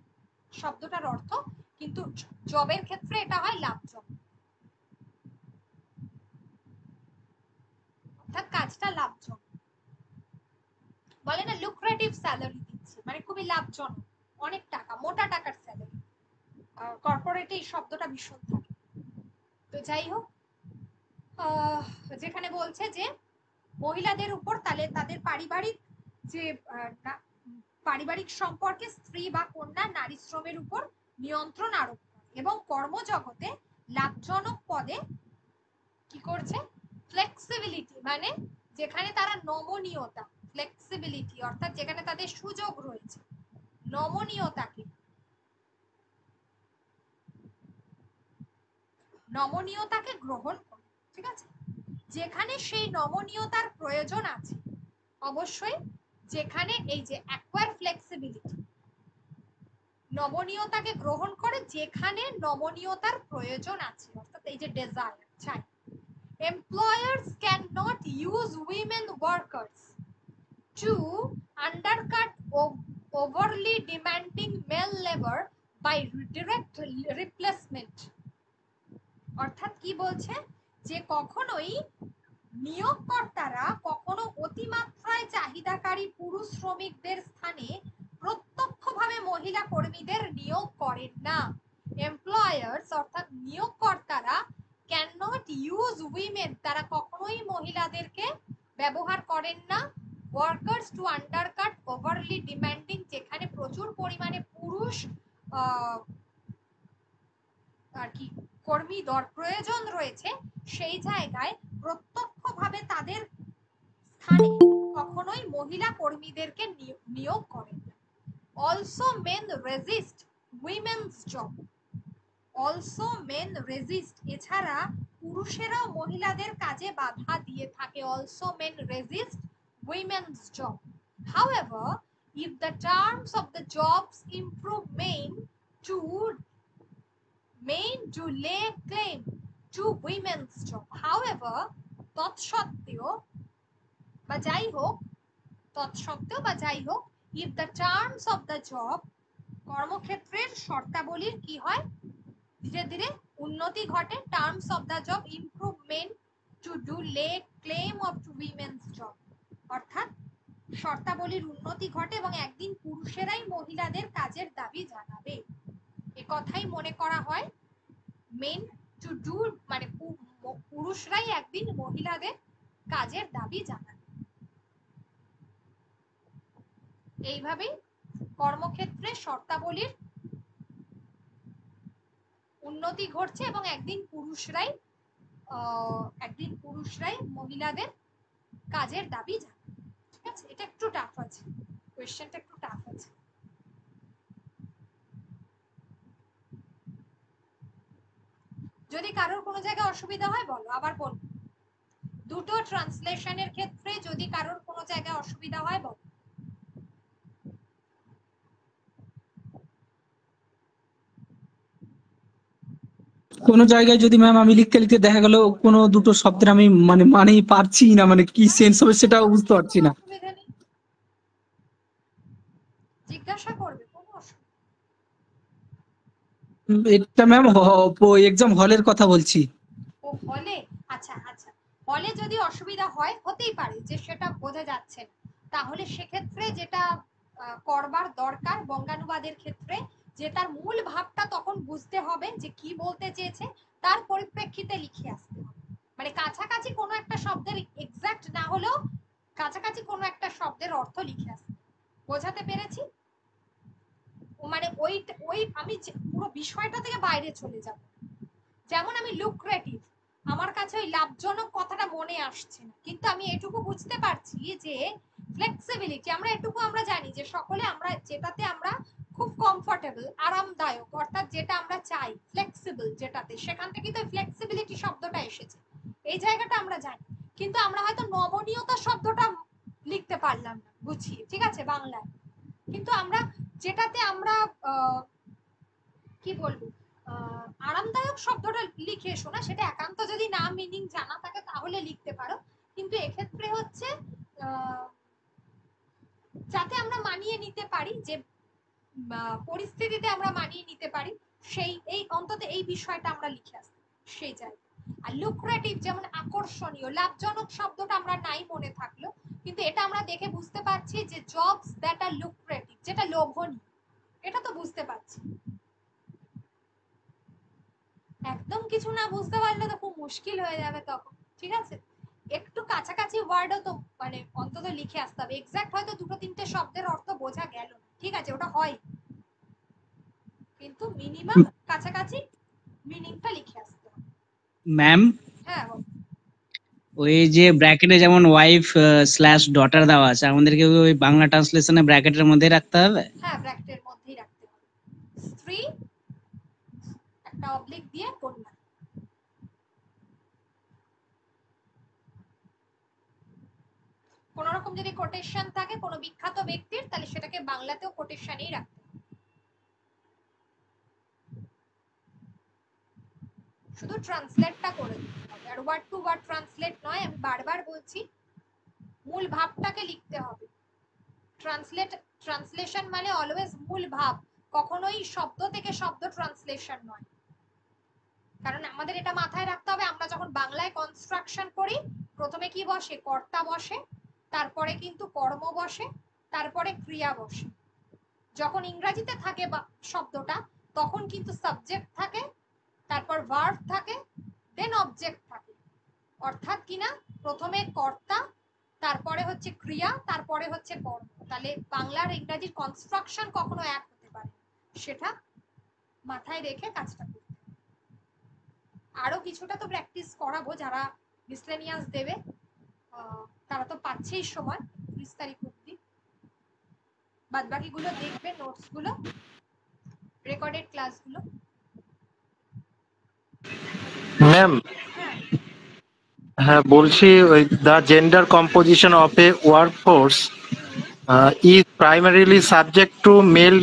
শব্দটার অর্থ, কিন্তু জবের ক্ষেত্রে এটা হয় লাভজনক, অর্থাৎ কাজটা লাভজনক। বলে না লুক্রেটিভ স্যালারি দিচ্ছে, মানে খুবই লাভজনক, অনেক টাকা, মোটা টাকার স্যালারি। কর্পোরেটে এই শব্দটা ভীষণ থাকে। তো যাই হোক, যেখানে বলছে যে মহিলাদের উপর তাহলে তাদের পারিবারিক যে পারিবারিক সম্পর্কে স্ত্রী বা কন্যা নারী শ্রমের উপর নিয়ন্ত্রণ আরোপ করে এবং কর্মজগতে লাভজনক পদে কি করছে, ফ্লেক্সিবিলিটি মানে যেখানে তারা নমনীয়তা, ফ্লেক্সিবিলিটি অর্থাৎ যেখানে তাদের সুযোগ রয়েছে, নমনীয়তাকে, নমনীয়তাকে গ্রহণ করে, ঠিক আছে, যেখানে সেই নমনীয়তার প্রয়োজন আছে। অবশ্যই যেখানে এই যে অ্যাকোয়ার ফ্লেক্সিবিলিটি, নমনীয়তাকে গ্রহণ করে যেখানে নমনীয়তার প্রয়োজন আছে, অর্থাৎ এই যে ডেজায়ার, চাই। Employers cannot use women workers to undercut overly demanding male labor by direct replacement, অর্থাৎ কি বলছে যে কখনোই নিয়োগকর্তারা কখনো অতিমাত্রায় চাহিদাকারী পুরুষ শ্রমিকদের স্থানে প্রত্যক্ষভাবে মহিলা কর্মীদের নিয়োগ করেন না। এমপ্লয়ার্স অর্থাৎ নিয়োগকর্তারা ক্যান নট ইউজ উইমেন, তারা কখনোই মহিলাদেরকে ব্যবহার করেন না, workers to undercut overlay demanding, যেখানে প্রচুর পরিমাণে পুরুষ আর কি কর্মী প্রয়োজন রয়েছে, সেই জায়গায় প্রত্যক্ষভাবে তাদের স্থানে কখনোই মহিলা কর্মীদেরকে নিয়োগ করেন না। Also men resist women's job, also men resist, এছাড়া পুরুষেরাও মহিলাদের কাজে বাধা দিয়ে থাকে। Also men resist women's job, however if the terms of the jobs improve men to lay claim to women's job, however তৎসত্ত্বেও বা যাই হোক, তৎসত্ত্বেও বা যাই হোক, if the terms of the job, কর্মক্ষেত্রের শর্তাবলীর কি হয়, ধীরে ধীরে উন্নতি ঘটে, terms of the job improve men to do lay claim of to women's job, অর্থাৎ শর্তাবলীর উন্নতি ঘটে এবং একদিন পুরুষেরাই মহিলাদের কাজের দাবি জানাবে। এ কথাই মনে করা হয় মেন টু ডু মানে পুরুষরাই একদিন মহিলাদের কাজের দাবি জানাবে। এইভাবেই কর্মক্ষেত্রে শর্তাবলীর উন্নতি ঘটছে এবং একদিন পুরুষরাই মহিলাদের কাজের দাবি জানাবে। ঠিক আছে, এটা একটু টাফ আছে, কোয়েশ্চেনটা একটু টাফ আছে। যদি কারোর কোনো জায়গায় অসুবিধা হয় বলো, আবার বলবো। দুটো ট্রান্সলেশনের ক্ষেত্রে যদি কারোর কোনো জায়গায় অসুবিধা হয় বলো। কোনো জায়গায় যদি ম্যাম আমি লিখতে লিখতে দেখা গেল কোনো দুটো শব্দের আমি মানেই পারছি না, মানে কি সেন্স হবে সেটাও বুঝতে পারছি না। অসুবিধা নেই, জিজ্ঞাসা করবে, কোনো অসুবিধা। এটা ম্যাম এক্সাম হলের কথা বলছি। ও হলে, আচ্ছা আচ্ছা, হলে যদি অসুবিধা হয়, হতেই পারে যে সেটা বোঝা যাচ্ছে না, তাহলে সেক্ষেত্রে যেটা করবার দরকার বঙ্গানুবাদের ক্ষেত্রে, যে তার মূল ভাবটা তখন বুঝতে হবে যে কি বলতে চেয়েছে, তার পরিপ্রেক্ষিতে লিখে আসতে হবে। মানে কাছাকাছি কোনো একটা শব্দের এক্সাক্ট না হলেও কাছাকাছি কোনো একটা শব্দের অর্থ লিখে আসতে। বোঝাতে পেরেছি? মানে ওই আমি পুরো বিষয়টা থেকে বাইরে চলে যাব। যেমন আমি লুক্রেটিভ, আমার কাছে ওই লাভজনক কথাটা মনে আসছে না, কিন্তু আমি এটুকু বুঝতে পারছি যে ফ্লেক্সিবিলিটি, আমরা জানি যে সকলে আমরা যেটাতে আমরা খুব কমফোর্টেবল, আরামদায়ক, অর্থাৎ যেটা আমরা চাই ফ্লেক্সিবল যেটাতে, সেখান থেকে তো ফ্লেক্সিবিলিটি শব্দটা এসেছে, এই জায়গাটা আমরা জানি। কিন্তু আমরা হয়তো নমনীয়তা শব্দটা লিখতে পারলাম না গুছিয়ে, ঠিক আছে, বাংলায়। কিন্তু আমরা যেটাতে আমরা কি বলবো, আরামদায়ক শব্দটা লিখে এসো না, সেটা একান্ত যদি না মিনিং জানা থাকে তাহলে লিখতে পারো। কিন্তু এক্ষেত্রে হচ্ছে যাতে আমরা মানিয়ে নিতে পারি, যে পরিস্থিতিতে আমরা মানিয়ে নিতে পারি, এই অন্তত এই বিষয়টা আমরা লিখে আসতে সেই জায়গায়। আর লুক্রেটিভ যেমন আকর্ষণীয়, লাভজনক শব্দটা আমরা নাই মনে থাকলো, কিন্তু এটা আমরা দেখে বুঝতে পারছি যে জবস দ্যাট আর লুক্রেটিভ, যেটা লোভনীয়, এটা তো বুঝতে পারছি। একদম কিছু না বুঝতে পারলে তো খুব মুশকিল হয়ে যাবে তখন। ঠিক আছে, একটু কাছাকাছি ওয়ার্ডও তো মানে অন্তত লিখে আসতে হবে। এক্সাক্ট হয়তো দুটো তিনটে শব্দের অর্থ বোঝা গেল, ঠিক আছে, ওটা হয়, কিন্তু মিনিমাম কাছাকাছি মিনিংটা লিখে আসতে হবে। ম্যাম, হ্যাঁ, ওই যে ব্র্যাকেটে যেমন ওয়াইফ স্ল্যাশ ডটার দেওয়া আছে, আমাদেরকে ওই বাংলা ট্রান্সলেশনে ব্র্যাকেটের মধ্যে রাখতে হবে? হ্যাঁ, ব্র্যাকেটের মধ্যেই রাখতে হবে। স্ত্রী একটা অবলিক দিয়ে কন্যা। কোন রকম যদি কোটেশন থাকে কোনো বিখ্যাত ব্যক্তির, তাহলে সেটাকে বাংলাতেও কোটেশনেই রাখতে হবে। শুধু ট্রান্সলেটটা করে দিতে হবে, আর ওয়ার্ড টু ওয়ার্ড ট্রান্সলেট নয়, আমি বারবার বলছি, মূল ভাবটাকে লিখতে হবে। ট্রান্সলেশন মানে অলওয়েজ মূল ভাব, কখনোই শব্দ থেকে শব্দ ট্রান্সলেশন নয়। কারণ আমাদের এটা মাথায় রাখতে হবে, আমরা যখন বাংলায় কনস্ট্রাকশন করি, প্রথমে কি বসে, কর্তা বসে, তারপরে কিন্তু কর্ম বসে, তারপরে ক্রিয়া বসে। যখন ইংরেজিতে থাকে শব্দটা, তখন কিন্তু সাবজেক্ট থাকে, তারপর ভার্ব থাকে, দেন অবজেক্ট থাকে। অর্থাৎ কিনা প্রথমে কর্তা, তারপরে হচ্ছে ক্রিয়া, তারপরে হচ্ছে কর্ম। তাহলে বাংলার ইংরেজির কনস্ট্রাকশন কখনো এক হতে পারে, সেটা মাথায় রেখে কাজটা করতে। আরো কিছুটা তো প্র্যাকটিস করাবো, যারা মিসলেনিয়াস দেবে তারা তো পাচ্ছেই সময় 30 তারিখ অবধি, বাদ বাকিগুলো দেখবে, নোটস গুলো, রেকর্ডেড ক্লাসগুলো। ম্যাম, হ্যাঁ, হ্যাঁ বলছি, ওই the gender composition of A workforce is primarily subject to mail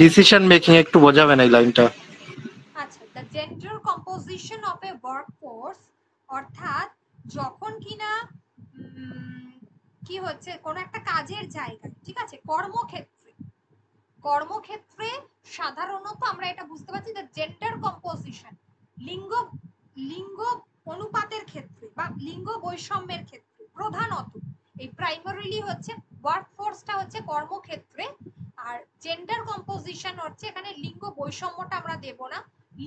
decision making, একটু বোঝাবেন এই লাইনটা? আচ্ছা, the gender composition of A workforce, অর্থাৎ যখন কিনা কি হচ্ছে কোন একটা কাজের জায়গায়, ঠিক আছে, কর্মক্ষেত্রে সাধারণত আমরা এটা বুঝতে পারছি যে জেন্ডার কম্পোজিশন, লিঙ্গ লিঙ্গ অনুপাতের ক্ষেত্রে বা লিঙ্গ বৈষম্যের ক্ষেত্রে প্রধানত এই প্রাইমারিলি হচ্ছে ওয়ার্কফোর্সটা হচ্ছে কর্মক্ষেত্রে, আর জেন্ডার কম্পোজিশন হচ্ছে এখানে লিঙ্গ বৈষম্যটা আমরা দেব না,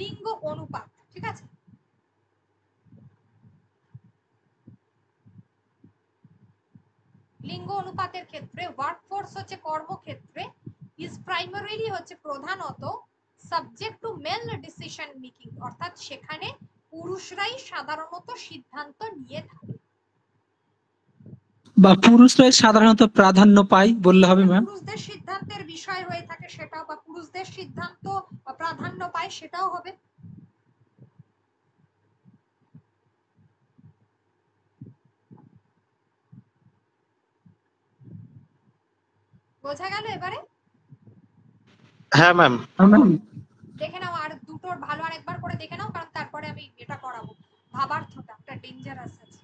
লিঙ্গ অনুপাত, ঠিক আছে। লিঙ্গ অনুপাতের ক্ষেত্রে ওয়ার্কফোর্স হচ্ছে কর্মক্ষেত্রে ইজ প্রাইমারিলি হচ্ছে প্রধানত subject to mail decision making, অর্থাৎ সেখানে পুরুষরাই সাধারণত সিদ্ধান্ত নিয়ে থাকে। বা পুরুষরাই সাধারণত প্রাধান্য পায় বললে হবে ম্যাম। পুরুষদের সিদ্ধান্তের বিষয় হয়ে থাকে সেটাও, বা পুরুষদের সিদ্ধান্ত বা প্রাধান্য পায় সেটাও হবে। বোঝা গেল এবারে? হ্যাঁ ম্যাম। দেখে নাও আর দুটোর ভালো আর একবার করে দেখে নাও, কারণ তারপরে আমি এটা করাবো। ভাবার্থটা একটা ডেঞ্জারাস আছে।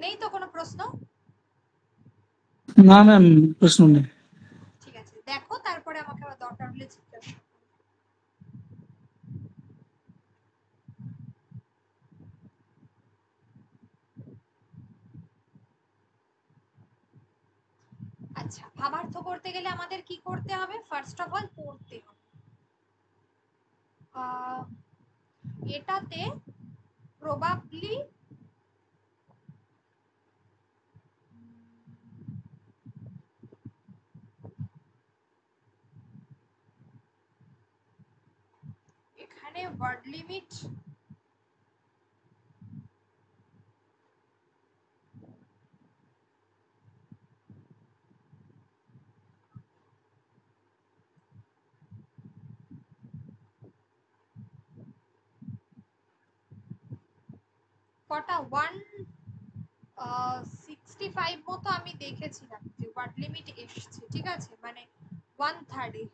নেই তো কোনো প্রশ্ন? না ম্যাম, প্রশ্ন নেই। ঠিক আছে, দেখো তারপরে আমাকে আবার দরকার হলে জিজ্ঞাসা করো। আচ্ছা, ভাবার্থ করতে গেলে আমাদের কি করতে হবে? ফার্স্ট অফ অল পড়তে হবে। এটাতে প্রবাবলি এখানে ওয়ার্ড লিমিট কটা 165 মতো আমি দেখেছিলাম যে ওয়ার্ড লিমিট এসছে, ঠিক আছে, মানে 1/3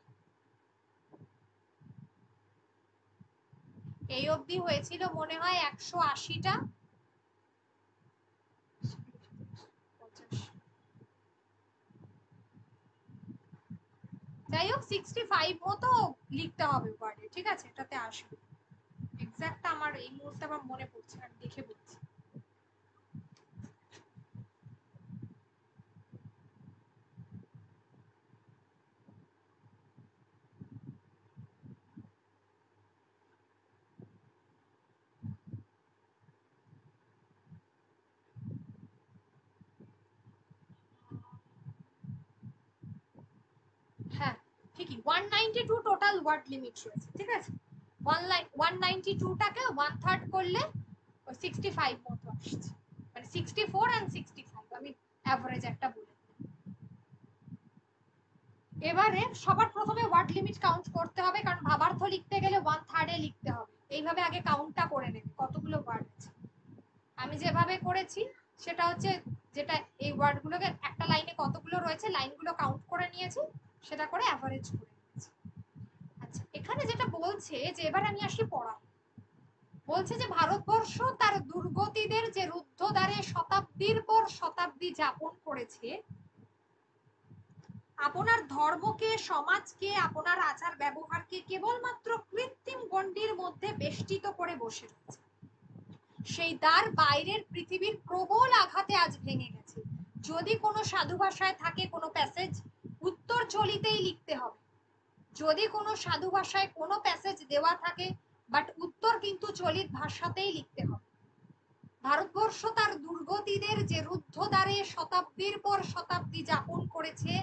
এই অবধি হয়েছিল মনে হয় 180টা। যাই হোক 65 মতো লিখতে হবে ওয়ার্ডে, ঠিক আছে, এটাতে আসবে। এক্সাক্ট আমার এই মুহূর্তে আমার মনে পড়ছে না, দেখে বলছি। হ্যাঁ ঠিকই, 192 টোটাল ওয়ার্ড লিমিট রয়েছে, ঠিক আছে। 192টাকে 1/3 করলে 65 মতো আসছে, মানে 64 and 65 আমি এভারেজ একটা বলে। এবারে সবার প্রথমে ওয়ার্ড লিমিট কাউন্ট করতে হবে, কারণ ভাবার্থ লিখতে গেলে 1/3 লিখতে হবে। এইভাবে আগে কাউন্টটা করে নেবে কতগুলো ওয়ার্ড আছে। আমি যেভাবে করেছি সেটা হচ্ছে, যেটা এই ওয়ার্ডগুলোকে একটা লাইনে কতগুলো রয়েছে লাইনগুলো কাউন্ট করে নিয়েছি, সেটা করে এভারেজ করে নিয়েছি। আচ্ছা, এখানে যেটা বলছে যে এবার আমি আসি পড়া, বলছে যে ভারতবর্ষ তার দুর্গতিদের যে রুদ্ধদ্বারে শতাব্দীর পর শতাব্দী যাপন করেছে, আপনার ধর্মকে, সমাজকে, আপনার আচার ব্যবহারকে কেবলমাত্র কৃত্রিম গণ্ডির মধ্যে বেষ্টিত করে বসে রয়েছে। সেই দ্বার বাইরের পৃথিবীর প্রবল আঘাতে আজ ভেঙে গেছে। যদি কোনো সাধু ভাষায় থাকে কোনো প্যাসেজ, উত্তর চলিতেই লিখতে হবে। যদি কোনো সাধু ভাষায় কোনো প্যাসেজ দেওয়া থাকে, বাট উত্তর কিন্তু চলিত ভাষাতেই লিখতে হবে। ভারতবর্ষ তার দুর্গতিদের যে রুদ্ধদ্বারে শতাব্দীর পর শতাব্দী যাপন করেছে,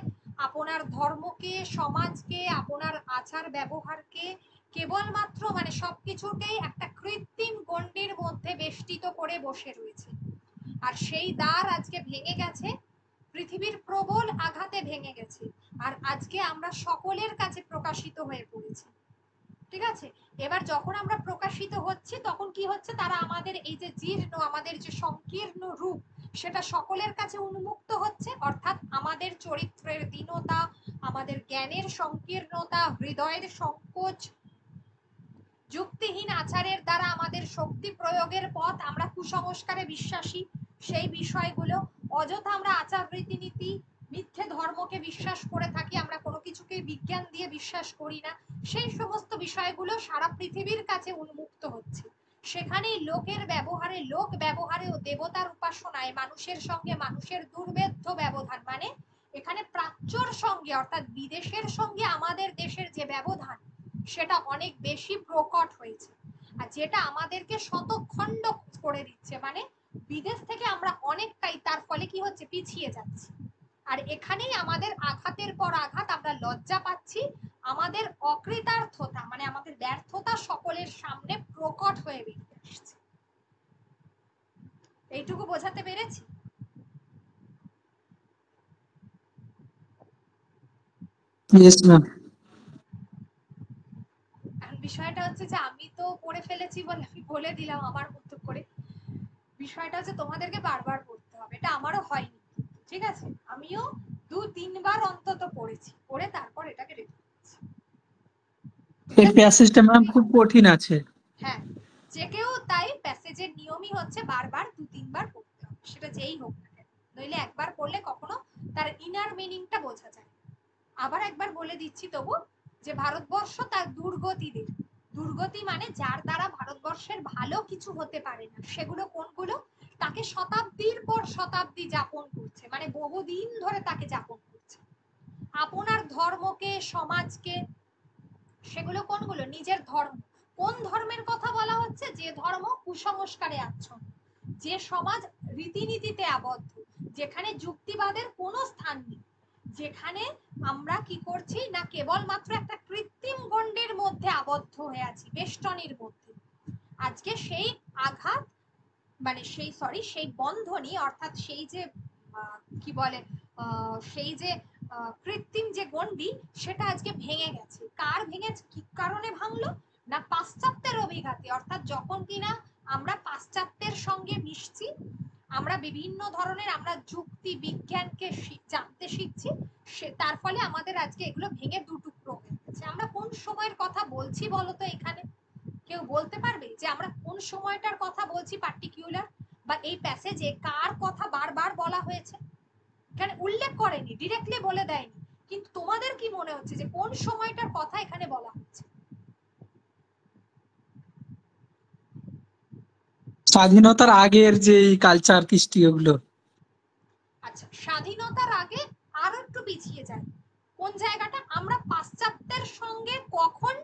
আপনার ধর্মকে, সমাজকে, আপনার আচার ব্যবহারকে কেবলমাত্র মানে সবকিছুকেই একটা কৃত্রিম গণ্ডির মধ্যে বেষ্টিত করে বসে রয়েছে। আর সেই দ্বার আজকে ভেঙে গেছে, পৃথিবীর প্রবল আঘাতে ভেঙে গেছে, আর আজকে আমরা সকলের কাছে প্রকাশিত হয়ে পড়েছি, ঠিক আছে। এবার যখন আমরা প্রকাশিত হচ্ছি তখন কি হচ্ছে, তারা আমাদের এই যে জীর্ণ, আমাদের যে সংকীর্ণ রূপ, সেটা সকলের কাছে উন্মুক্ত হচ্ছে, অর্থাৎ আমাদের চরিত্রের দীনতা, আমাদের জ্ঞানের সংকীর্ণতা, হৃদয়ের সংকোচ, যুক্তিহীন আচারের দ্বারা আমাদের শক্তি প্রয়োগের পথ, আমরা কুসংস্কারে বিশ্বাসী, সেই বিষয়গুলো, অযথা আমরা আচার রীতিনীতি, মিথ্যে ধর্মকে বিশ্বাস করে থাকি, আমরা কোনো কিছুকে বিজ্ঞান দিয়ে বিশ্বাস করি না, সেই সমস্ত বিষয়গুলো সারা পৃথিবীর কাছে উন্মুক্ত হচ্ছে। সেখানেই লোকের ব্যবহারে, লোক ব্যবহারে ও দেবতার উপাসনায় মানুষের সঙ্গে মানুষের দুর্ভেদ্য ব্যবধান, মানে প্রাচ্যর সঙ্গে অর্থাৎ বিদেশের সঙ্গে আমাদের দেশের যে ব্যবধান সেটা অনেক বেশি প্রকট হয়েছে, আর যেটা আমাদেরকে শতখণ্ড করে দিচ্ছে, মানে বিদেশ থেকে আমরা অনেকটাই তার ফলে কি হচ্ছে পিছিয়ে যাচ্ছি। আর এখানেই আমাদের আঘাতের পর আঘাত, আমরা লজ্জা পাচ্ছি, আমাদের অকৃতার্থতা মানে আমাদের ব্যর্থতা সকলের সামনে প্রকট হয়ে বেরিয়ে আসছে। এইটুকু বোঝাতে পেরেছি? Yes ma'am. বিষয়টা হচ্ছে যে আমি তো পড়ে ফেলেছি বলে আমি বলে দিলাম আমার মতো করে, বিষয়টা হচ্ছে তোমাদেরকে বারবার পড়তে হবে, এটা আমারও হয়নি, ঠিক আছে? আমিও 2-3 বার অন্তত পড়েছি, পড়ে তারপর এটাকে রেডি করেছি। এই প্যাসেজটা ম্যাম খুব কঠিন আছে। হ্যাঁ, যে কেউ তাই প্যাসেজের নিয়মই হচ্ছে বারবার 2-3 বার পড়তে হবে, সেটা যেই হোক না কেন, নইলে একবার পড়লে কখনো তার ইনার মিনিংটা বোঝা যায়। আবার একবার বলে দিচ্ছি তবু, যে ভারতবর্ষ তার দুর্গতিদের, দুর্গতি মানে যার দ্বারা ভারতবর্ষের ভালো কিছু হতে পারে না, সেগুলো কোনগুলো? তাকে শতাব্দীর পর শতাব্দী যাপন করছে, মানে বহুদিন ধরে তাকে যাপন করছে আপনার ধর্মকে, সমাজকে। সেগুলো কোনগুলো? নিজের ধর্ম। কোন ধর্মের কথা বলা হচ্ছে? যে ধর্ম কুসংস্কারে আচ্ছন্ন, যে সমাজ রীতিনীতিতে আবদ্ধ, যেখানে যুক্তিবাদের কোনো স্থান নেই, যেখানে আমরা কি করছি না কেবলমাত্র একটা কৃত্রিম গণ্ডের মধ্যে আবদ্ধ হয়ে আছি, বেষ্টনীর মধ্যে। আজকে সেই আঘাত মানে সেই বন্ধনী, অর্থাৎ সেই যে কি বলে সেই যে কৃত্রিম যে গণ্ডি, সেটা আজকে ভেঙে গেছে। কার ভেঙেছে? কি কারণে ভাঙলো? না পাশ্চাত্যের অভিঘাতে, অর্থাৎ যখন কিনা আমরা পাশ্চাত্যের সঙ্গে মিশছি, আমরা বিভিন্ন ধরনের আমরা যুক্তি বিজ্ঞানকে জানতে শিখছি, তার ফলে আমাদের আজকে এগুলো ভেঙে দুটুকরো হয়ে গেছে। আমরা কোন সময়ের কথা বলছি বলতো এখানে? কেউ বলতে পারবে যে আমরা কোন সময়টার কথা বলছি পার্টিকুলার? বা এই প্যাসেজে কার কথা বারবার বলা হয়েছে? এখানে উল্লেখ করেনি, ডিরেক্টলি বলে দেয়নি, কিন্তু তোমাদের কি মনে হচ্ছে যে কোন সময়টার কথা এখানে বলা হচ্ছে? স্বাধীনতার আগের যে কালচার কৃষ্টি ওগুলো। আচ্ছা, স্বাধীনতার আগে আরো একটু পিছিয়ে যায়, কোন জায়গাটা? আমরা পাশ্চাত্যের সঙ্গে কখন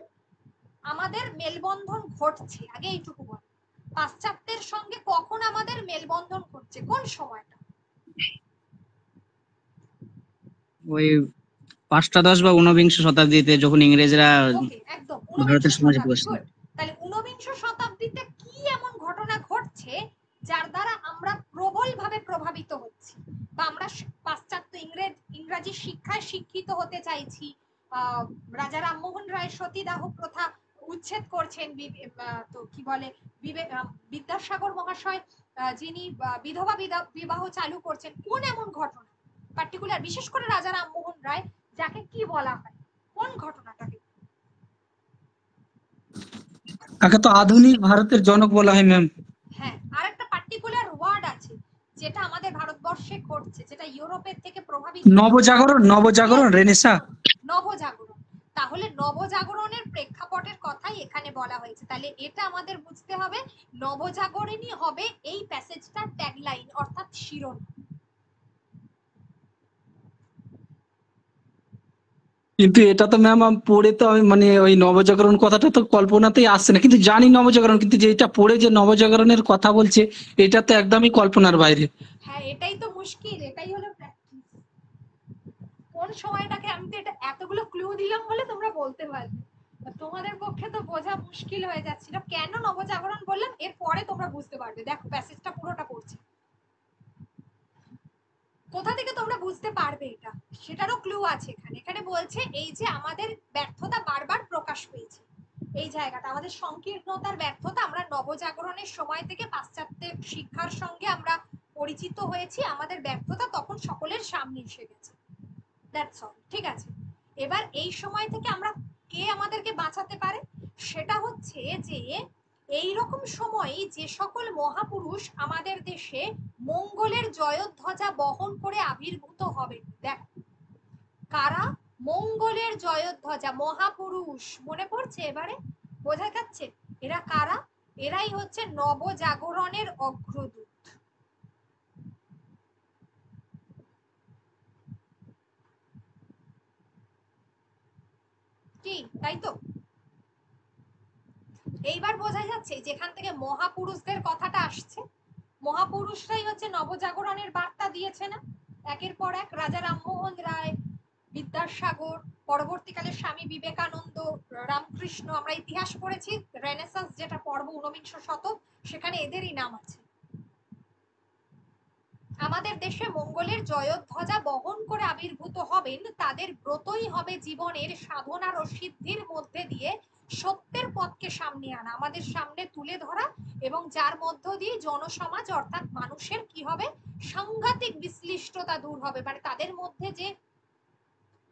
আমাদের মেলবন্ধন ঘটছে, আগে এইটুকু বল। পাশ্চাত্যের সঙ্গে কখন আমাদের মেলবন্ধন ঘটছে, কোন সময়টা? ওই 5টা-10 বা 19বিংশ শতাব্দীতে, যখন ইংরেজরা ওকে, একদম 19বিংশ ভারতের সমাজে শতাব্দী। বসে। গুড। তাহলে 19বিংশ শতাব্দীতে কি এমন ঘটনা ঘটছে যার দ্বারা আমরা প্রবলভাবে প্রভাবিত হচ্ছি, বা আমরা পাশ্চাত্য ইংরেজি শিক্ষায় শিক্ষিত হতে চাইছি? রাজা রামমোহন রায় সতীদাহ প্রথা উচ্ছেদ করছেন, তো কি বলে বিদ্যাসাগর মহাশয় যিনি বিধবা বিবাহ চালু করছেন, কোন এমন ঘটনা পার্টিকুলার, বিশেষ করে রাজা রামমোহন রায় যাকে কি বলা হয়, কোন ঘটনাটাকে? তাকে তো আধুনিক ভারতের জনক বলা হয় ম্যাম। হ্যাঁ, আর একটা পার্টিকুলার ওয়ার্ড আছে যেটা আমাদের ভারতবর্ষে ঘটছে, যেটা ইউরোপের থেকে প্রভাবিত। নবজাগরণ, নবজাগরণ, রেনেসা। নবজাগরণ। তাহলে নবজাগরণের প্রেক্ষাপটের কথাই এখানে বলা হয়েছে, তাহলে এটা আমাদের বুঝতে হবে, নবজাগরণই হবে এই প্যাসেজটার ট্যাগলাইন, অর্থাৎ শিরোনাম। কিন্তু এটা তো ম্যাম পড়ে তো আমি মানে ওই নবজাগরণ কথাটা তো কল্পনাতেই আসছে না, কিন্তু জানি নবজাগরণ, কিন্তু যেটা পড়ে যে নবজাগরণের কথা বলছে এটা তো একদমই কল্পনার বাইরে। হ্যাঁ, এটাই তো মুশকিল, এটাই হলো প্র্যাকটিস। কোন সময়টাকে আমি তো এটা এতগুলো ক্লু দিলাম বলে তোমরা বলতে পারবে, তোমাদের পক্ষে তো বোঝা মুশকিল হয়ে যাচ্ছিল কেন নবজাগরণ বললাম। এরপরে তোমরা বুঝতে পারবে, দেখো প্যাসেজটা পুরোটা পড়ছি, কোথা থেকে তোমরা বুঝতে পারবে এটা, সেটারও ক্লু আছে এখানে। এখানে বলছে এই যে আমাদের ব্যর্থতা বারবার প্রকাশ পেয়েছে, এই জায়গাটা আমাদের সংকীর্ণতার ব্যর্থতা, আমরা নবজাগরণের সময় থেকে পাশ্চাত্যের শিক্ষার সঙ্গে আমরা পরিচিত হয়েছি, আমাদের ব্যর্থতা তখন সকলের সামনে এসে গেছে। দ্যাটস অল, ঠিক আছে? এবার এই সময় থেকে আমরা কে আমাদেরকে বাঁচাতে পারে? সেটা হচ্ছে যে এই রকম সময়ে যে সকল মহাপুরুষ আমাদের দেশে মঙ্গলের জয়ধ্বজা বহন করে আবির্ভূত হবেন। দেখো কারা মঙ্গলের জয়ধ্বজা, মহাপুরুষ, মনে পড়ছে এবারে? বোঝা যাচ্ছে এরা কারা? এরাই হচ্ছে নবজাগরণের অগ্রদূত। কি, তাই তো? এইবার বোঝা যাচ্ছে যেখান থেকে মহাপুরুষদের কথাটা আসছে, মহাপুরুষরাই হচ্ছে নবজাগরণের বার্তা দিয়েছে না একের পর এক। রাজা রামমোহন রায়, বিদ্যাসাগর, পরবর্তীকালে স্বামী বিবেকানন্দ, রামকৃষ্ণ। আমরা ইতিহাস পড়েছি, রেনেসাঁস যেটা পর্ব 19 শতক, সেখানে এদেরই নাম আছে। আমাদের দেশে মঙ্গলের জয়ধ্বজা বহন করে আবির্ভূত হবেন, তাদের ব্রতই হবে জীবনের সাধনার ও সিদ্ধির মধ্যে দিয়ে সত্যের পথকে সামনে আনা, আমাদের সামনে তুলে ধরা, এবং যার মধ্য দিয়ে জনসমাজ অর্থাৎ মানুষের কি হবে, সাংঘাতিক বিশ্লিষ্টতা দূর হবে। মানে তাদের মধ্যে যে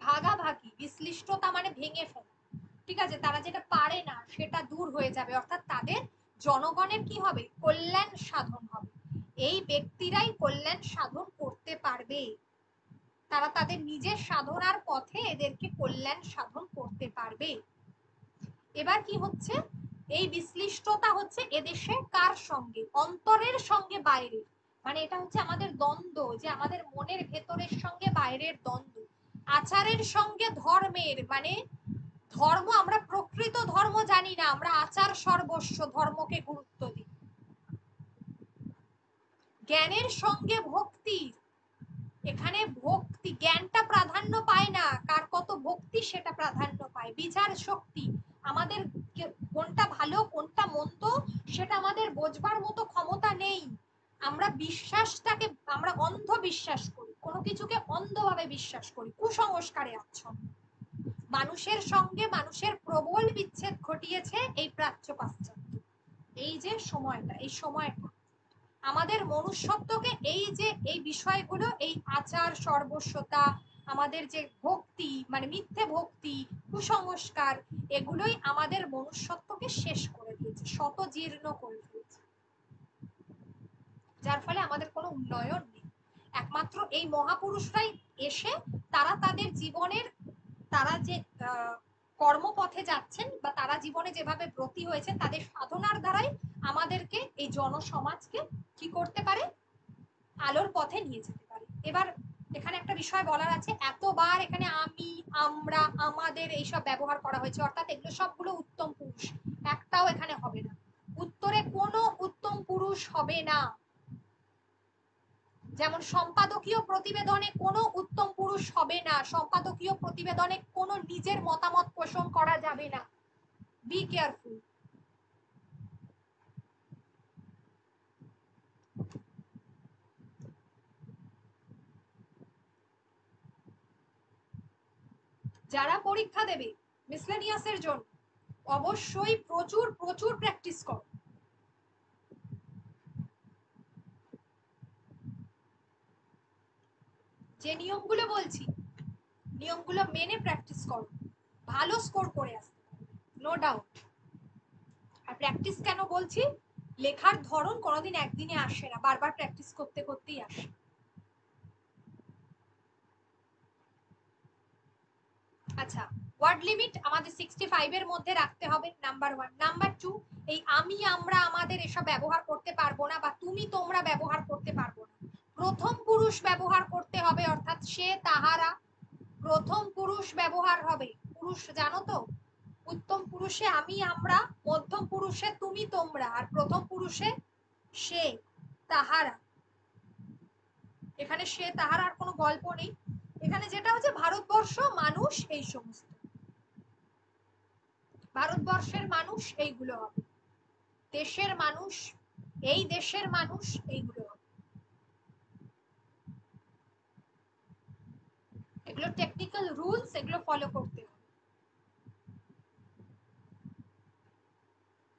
ভাগাভাগি, বিশ্লিষ্টতা মানে ভেঙে ফেলা, ঠিক আছে, তারা যেটা পারে না সেটা দূর হয়ে যাবে, অর্থাৎ তাদের জনগণের কি হবে, কল্যাণ সাধন হবে। এই ব্যক্তিরাই কল্যাণ সাধন করতে পারবে, তারা তাদের নিজের সাধনার পথে এদেরকে কল্যাণ সাধন করতে পারবে। এবার কি হচ্ছে, এই বিশ্লিষ্টতা হচ্ছে এদেশে কার সঙ্গে, অন্তরের সঙ্গে বাইরের, মানে এটা হচ্ছে আমাদের দ্বন্দ্ব, যে আমাদের মনের ভেতরের সঙ্গে বাইরের দ্বন্দ্ব, আচারের সঙ্গে ধর্মের, মানে ধর্ম, আমরা প্রকৃত ধর্ম জানি না, আমরা আচার সর্বস্ব ধর্মকে গুরুত্ব দিই। জ্ঞানের সঙ্গে ভক্তি, এখানে ভক্তি, জ্ঞানটা প্রাধান্য পায় না, কার কত ভক্তি সেটা প্রাধান্য পায়। বিচার শক্তি, আমাদের কোনটা ভালো কোনটা মন্দ সেটা আমাদের বোঝবার মতো ক্ষমতা নেই। আমরা বিশ্বাসটাকে, আমরা অন্ধ বিশ্বাস করি, কোনো কিছুকে অন্ধভাবে বিশ্বাস করি, কুসংস্কারে আচ্ছন্ন। মানুষের সঙ্গে মানুষের প্রবল বিচ্ছেদ ঘটিয়েছে এই প্রাচ্য পাশ্চাত্য। এই যে সময়টা, এই সময়টা আমাদের মনুষ্যত্বকে, এই যে এই বিষয়গুলো, এই আচার সর্বস্বতা, আমাদের যে ভক্তি মানে মিথ্যে ভক্তি, কুসংস্কার, এগুলোই আমাদের মনুষ্যত্বকে শেষ করে দিয়েছে, শত জীর্ণ করে দিয়েছে, যার ফলে আমাদের কোনো উন্নয়ন নেই। একমাত্র এই মহাপুরুষরাই এসে তারা তাদের জীবনের, তারা যে কর্মপথে যাচ্ছেন বা তারা জীবনে যেভাবে ব্রতী হয়েছেন, তাদের সাধনার দ্বারাই আমাদেরকে, এই জনসমাজকে কি করতে পারে, আলোর পথে নিয়ে যেতে পারে। এবার এখানে একটা বিষয় বলার আছে, এতবার এখানে আমি, আমরা, আমাদের এইসব ব্যবহার করা হয়েছে, অর্থাৎ এগুলো সবগুলো উত্তম পুরুষ, একটাও এখানে হবে না, উত্তরে কোনো উত্তম পুরুষ হবে না। যেমন সম্পাদকীয় প্রতিবেদনে কোনো উত্তম পুরুষ হবে না, সম্পাদকীয় প্রতিবেদনে কোনো নিজের মতামত পোষণ করা যাবে না। Be careful. যারা পরীক্ষা দেবে মিসলেনিয়াসের জন্য, অবশ্যই প্রচুর প্রচুর প্র্যাকটিস করো। যে নিয়মগুলো বলছি, নিয়মগুলো মেনে প্র্যাকটিস করো, ভালো স্কোর করে আসতে পারবে, নো ডাউট। আর প্র্যাকটিস কেন বলছি, লেখার ধরন কোনোদিন একদিনে আসে না, বারবার প্র্যাকটিস করতে করতেই আসে। আচ্ছা, ওয়ার্ড লিমিট আমাদের 65 এর মধ্যে রাখতে হবে, নাম্বার 1। নাম্বার 2, এই আমি, আমরা, আমাদের এসব ব্যবহার করতে পারবো না, বা তুমি, তোমরা ব্যবহার করতে পারবো না। প্রথম পুরুষ ব্যবহার করতে হবে, অর্থাৎ সে, তাহারা, প্রথম পুরুষ ব্যবহার হবে। পুরুষ জানো তো, উত্তম পুরুষে আমি, আমরা, মধ্যম পুরুষে তুমি, তোমরা, আর প্রথম পুরুষে সে, তাহারা। এখানে সে তাহারা আর কোনো গল্প নেই, এখানে যেটা হচ্ছে ভারতবর্ষ, মানুষ, এই সমস্ত ভারতবর্ষের মানুষ এইগুলো হবে, দেশের মানুষ, এই দেশের মানুষ এইগুলো হবে। এগুলো টেকনিক্যাল রুলস, এগুলো ফলো করতে হবে।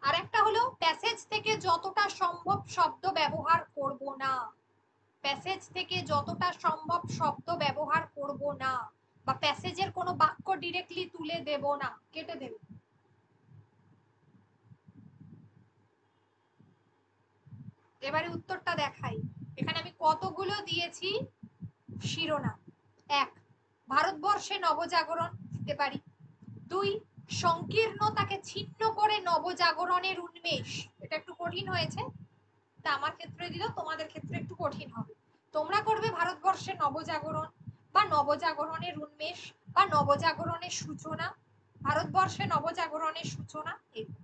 আর একটা হলো, প্যাসেজ থেকে যতটা সম্ভব শব্দ ব্যবহার করব না, প্যাসেজ থেকে যতটা সম্ভব শব্দ ব্যবহার করব না, বা প্যাসেজের কোনো বাক্য ডিরেক্টলি তুলে দেব না, কেটে দেব। এবারে উত্তরটা দেখাই, এখানে আমি কতগুলো দিয়েছি শিরোনাম। 1, ভারতবর্ষে নবজাগরণ দিতে পারি। 2, সংকীর্ণতাকে ছিন্ন করে নবজাগরণের উন্মেষ, এটা একটু কঠিন হয়েছে, তা আমার ক্ষেত্রে দিল, তোমাদের ক্ষেত্রে একটু কঠিন হবে। তোমরা করবে ভারতবর্ষে নবজাগরণ, বা নবজাগরণের উন্মেষ, বা নবজাগরণের সূচনা, ভারতবর্ষে নবজাগরণের সূচনা এগুলো।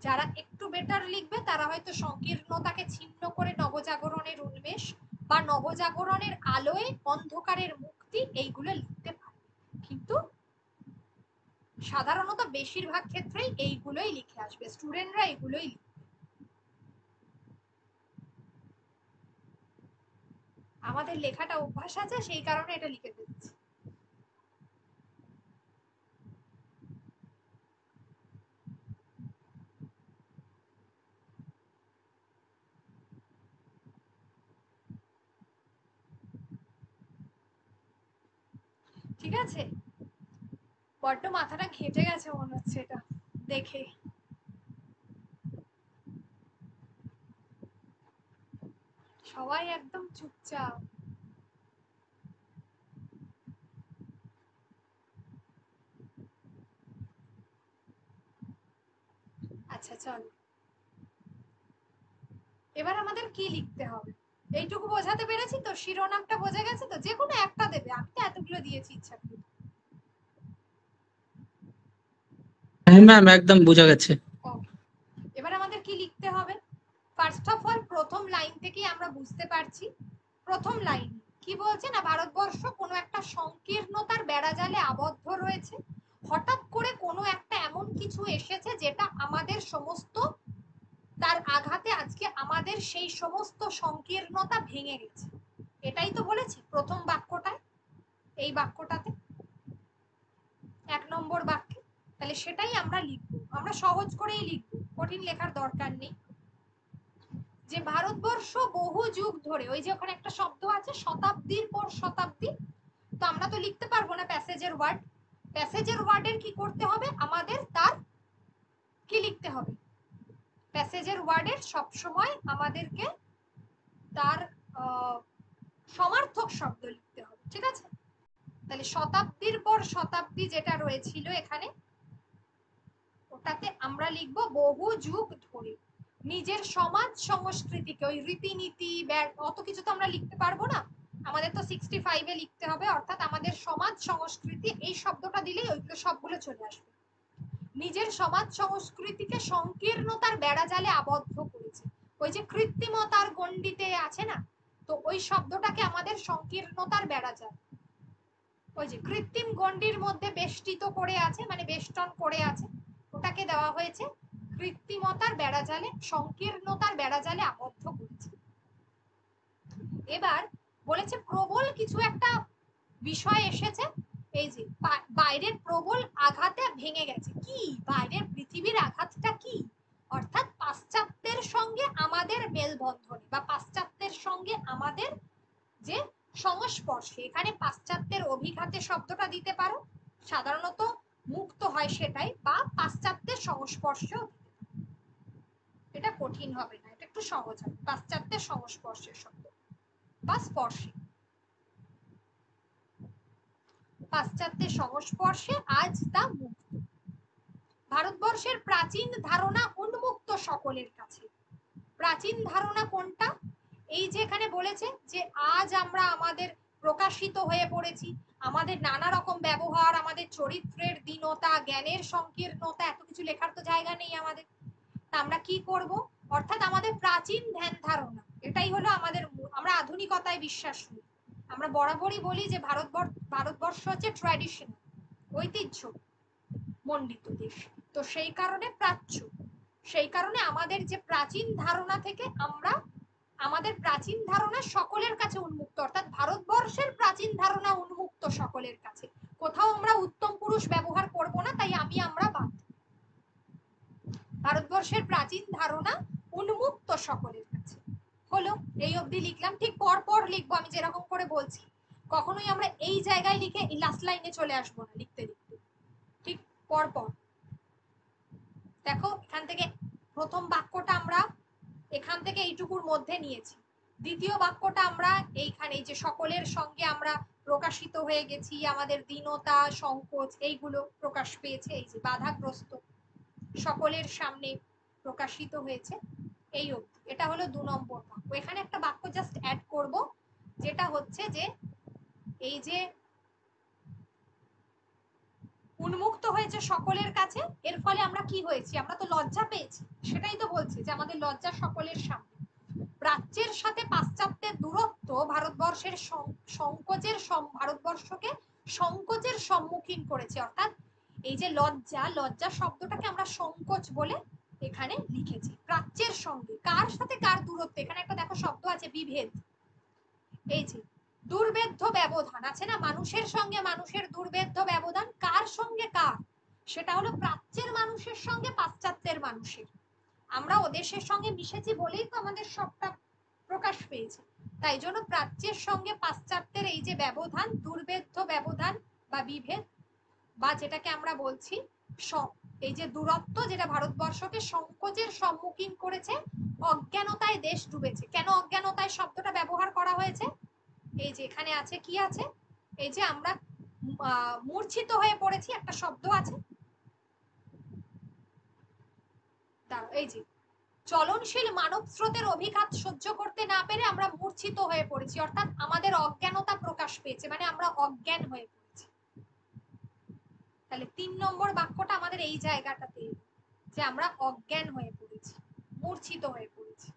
যারা একটু বেটার লিখবে তারা হয়তো সংকীর্ণতাকে ছিন্ন করে নবজাগরণের উন্মেষ বা নবজাগরণের আলোয় অন্ধকারের মুক্তি এইগুলো লিখতে পারে, কিন্তু সাধারণত বেশিরভাগ ক্ষেত্রেই এইগুলোই লিখে আসবে, স্টুডেন্টরা এগুলোই লিখবে। আমাদের লেখাটা অভ্যাস আছে, সেই কারণে এটা লিখে দিচ্ছি। ঠিক আছে, বড্ড মাথাটা ঘেটে গেছে মনে হচ্ছে এটা দেখে। সবাই একদম চুপচাপ। আচ্ছা চলো, এবার আমাদের কি লিখতে হবে এইটুকু বোঝাতে পেরেছি তো? শিরোনামটা বোঝা গেছে তো? যে কোনো একটা দেবে, আমি তো এতগুলো দিয়েছি ইচ্ছা করে। হ্যাঁ ম্যাম, একদম বোঝা গেছে। ওকে, এবার আমাদের কি লিখতে হবে? ফার্স্ট অফ অল প্রথম লাইন থেকেই আমরা বুঝতে পারছি। প্রথম লাইন কি বলছে না, ভারতবর্ষ কোনো একটা সংকীর্ণতার বেড়াজালে আবদ্ধ রয়েছে। হঠাৎ করে কোনো একটা এমন কিছু এসেছে যেটা আমাদের সমস্ত, তার আঘাতে আজকে আমাদের সেই সমস্ত সংকীর্ণতা ভেঙে গেছে। এটাই তো বলেছি প্রথম বাক্যটায়, এই বাক্যটাতে, 1 নম্বর বাক্যে। তাহলে সেটাই আমরা লিখবো, আমরা সহজ করেই লিখবো, কঠিন লেখার দরকার নেই। যে ভারতবর্ষ বহু যুগ ধরে, ওই যে ওখানে একটা শব্দ আছে শতাব্দীর পর শতাব্দী, তো আমরা তো লিখতে পারবো না প্যাসেজের ওয়ার্ড। প্যাসেজের ওয়ার্ডের কি করতে হবে আমাদের? তার কি লিখতে হবে? প্যাসেজের ওয়ার্ডের সবসময় আমাদেরকে তার সমার্থক শব্দ লিখতে হবে, ঠিক আছে? তাহলে শতাব্দীর পর শতাব্দী যেটা রয়েছিল এখানে, ওটাতে আমরা লিখবো বহু যুগ ধরে। নিজের সমাজ সংস্কৃতিকে, ওই রীতিনীতি অত কিছু তো আমরা লিখতে পারবো না, আমাদের তো 65-এ লিখতে হবে, অর্থাৎ আমাদের সমাজ সংস্কৃতি, এই শব্দটা দিলেই ওইগুলো সবগুলো চলে আসবে। নিজের সমাজ সংস্কৃতিকে সংকীর্ণতার বেড়াজালে আবদ্ধ করেছে। ওই যে কৃত্রিমতার গণ্ডিতে আছে না, তো ওই শব্দটাকে আমাদের সংকীর্ণতার বেড়াজাল, ওই যে কৃত্রিম গণ্ডির মধ্যে বেষ্টিত করে আছে, মানে বেষ্টন করে আছে, ওটাকে দেওয়া হয়েছে কৃত্রিমতার বেড়াজালে, সংকীর্ণতার বেড়াজালে আবদ্ধ করেছে। এবার বলেছে প্রবল কিছু একটা বিষয় এসেছে, এই যে বাইরের প্রবল আঘাতে ভেঙে গেছে। কি বাইরের পৃথিবীর আঘাতটা কি? অর্থাৎ পাশ্চাত্যের সঙ্গে আমাদের মেলবন্ধনে বা পাশ্চাত্যের সঙ্গে আমাদের যে সংস্পর্শে, এখানে পাশ্চাত্যের অভিঘাতে শব্দটা দিতে পারো, সাধারণত মুক্ত হয় সেটাই, বা পাশ্চাত্যের সংস্পর্শেও দিতে পারো। এটা কঠিন হবে না, এটা একটু সহজ হবে, পাশ্চাত্যের সংস্পর্শের শব্দ বা স্পর্শে। পাশ্চাত্যের সংস্পর্শে আজ তা মুক্ত। ভারতবর্ষের প্রাচীন ধারণা উন্মুক্ত সকলের কাছে। প্রাচীন ধারণা কোনটা? এই যে এখানে বলেছে যে আজ আমরা আমাদের প্রকাশিত হয়ে পড়েছি, আমাদের নানা রকম ব্যবহার, আমাদের চরিত্রের দীনতা, জ্ঞানের সংকীর্ণতা, এত কিছু লেখার তো জায়গা নেই আমাদের। তা আমরা কি করব? অর্থাৎ আমাদের প্রাচীন ধ্যান ধারণা, এটাই হলো আমাদের। আমরা আধুনিকতায় বিশ্বাস করি, আমরা বরাবরই বলি যে ভারতবর্ষ হচ্ছে ট্র্যাডিশনাল, ঐতিহ্য মণ্ডিত দেশ, তো সেই কারণে প্রাচ্য, সেই কারণে আমাদের যে প্রাচীন ধারণা থেকে আমরা, আমাদের প্রাচীন ধারণা সকলের কাছে উন্মুক্ত, অর্থাৎ ভারতবর্ষের প্রাচীন ধারণা উন্মুক্ত সকলের কাছে। কোথাও আমরা উত্তম পুরুষ ব্যবহার করব না, তাই আমরা বাদ। ভারতবর্ষের প্রাচীন ধারণা উন্মুক্ত সকলের কাছে হলো। এই অবধি লিখলাম, ঠিক পর পর লিখবো আমি যেরকম করে বলছি, কখনোই আমরা এই জায়গায় লিখে এই লাস্ট লাইনে চলে আসবো না লিখতে লিখতে, ঠিক পর পর। দেখো এখান থেকে প্রথম বাক্যটা আমরা এখান থেকে এইটুকুর মধ্যে নিয়েছি, দ্বিতীয় বাক্যটা আমরা এইখানে, এই যে সকলের সঙ্গে আমরা প্রকাশিত হয়ে গেছি, আমাদের দীনতা সংকোচ এইগুলো প্রকাশ পেয়েছে, এই যে বাধাগ্রস্ত, সকলের সামনে প্রকাশিত হয়েছে, এই অবধি। এটা হলো 2 নম্বর বাক্য। এখানে একটা বাক্য জাস্ট অ্যাড করব, যেটা হচ্ছে যে এই যে উন্মুক্ত হয়েছে সকলের কাছে, এর ফলে আমরা কি হয়েছি, আমরা তো লজ্জা পেয়েছি, সেটাই তো বলছি যে আমাদের লজ্জা সকলের সামনে। প্রাচ্যের সাথে পাশ্চাত্যের দূরত্ব ভারতবর্ষের ভারতবর্ষকে সংকোচের সম্মুখীন করেছে, অর্থাৎ এই যে লজ্জা, লজ্জা শব্দটাকে আমরা সংকোচ বলে এখানে লিখেছি। প্রাচ্যের সঙ্গে কার সাথে কার দূরত্ব, এখানে একটা দেখো শব্দ আছে বিভেদ, এই যে দুর্ভেদ্য ব্যবধান আছে না, মানুষের সঙ্গে মানুষের দুর্ভেদ্য ব্যবধান, কার সঙ্গে কার, সেটা হলো প্রাচ্যের মানুষের সঙ্গে পাশ্চাত্যের মানুষের। আমরা ও দেশের সঙ্গে মিশেছি বলেই তো আমাদের সবটা প্রকাশ পেয়েছে। তাই জন্য প্রাচ্যের সঙ্গে পাশ্চাত্যের এই যে ব্যবধান, দুর্ভেদ্য ব্যবধান বা বিভেদ, বা যেটাকে আমরা বলছি এই যে দূরত্ব, যেটা ভারতবর্ষকে সংকোচের সম্মুখীন করেছে, অজ্ঞানতায় দেশ ডুবেছে। কেন অজ্ঞানতায় শব্দটা ব্যবহার করা হয়েছে, এই যে এখানে আছে, কি আছে, এই যে আমরা মূর্ছিত হয়ে পড়েছি, একটা শব্দ আছে, এই যে চলনশীল মানব স্রোতের অভিঘাত সহ্য করতে না পেরে আমরা মূর্ছিত হয়ে পড়েছি, অর্থাৎ আমাদের অজ্ঞানতা প্রকাশ পেয়েছে, মানে আমরা অজ্ঞান হয়ে পড়েছি। তাহলে 3 নম্বর বাক্যটা আমাদের এই জায়গাটাতে, যে আমরা অজ্ঞান হয়ে পড়েছি, মূর্ছিত হয়ে পড়েছি।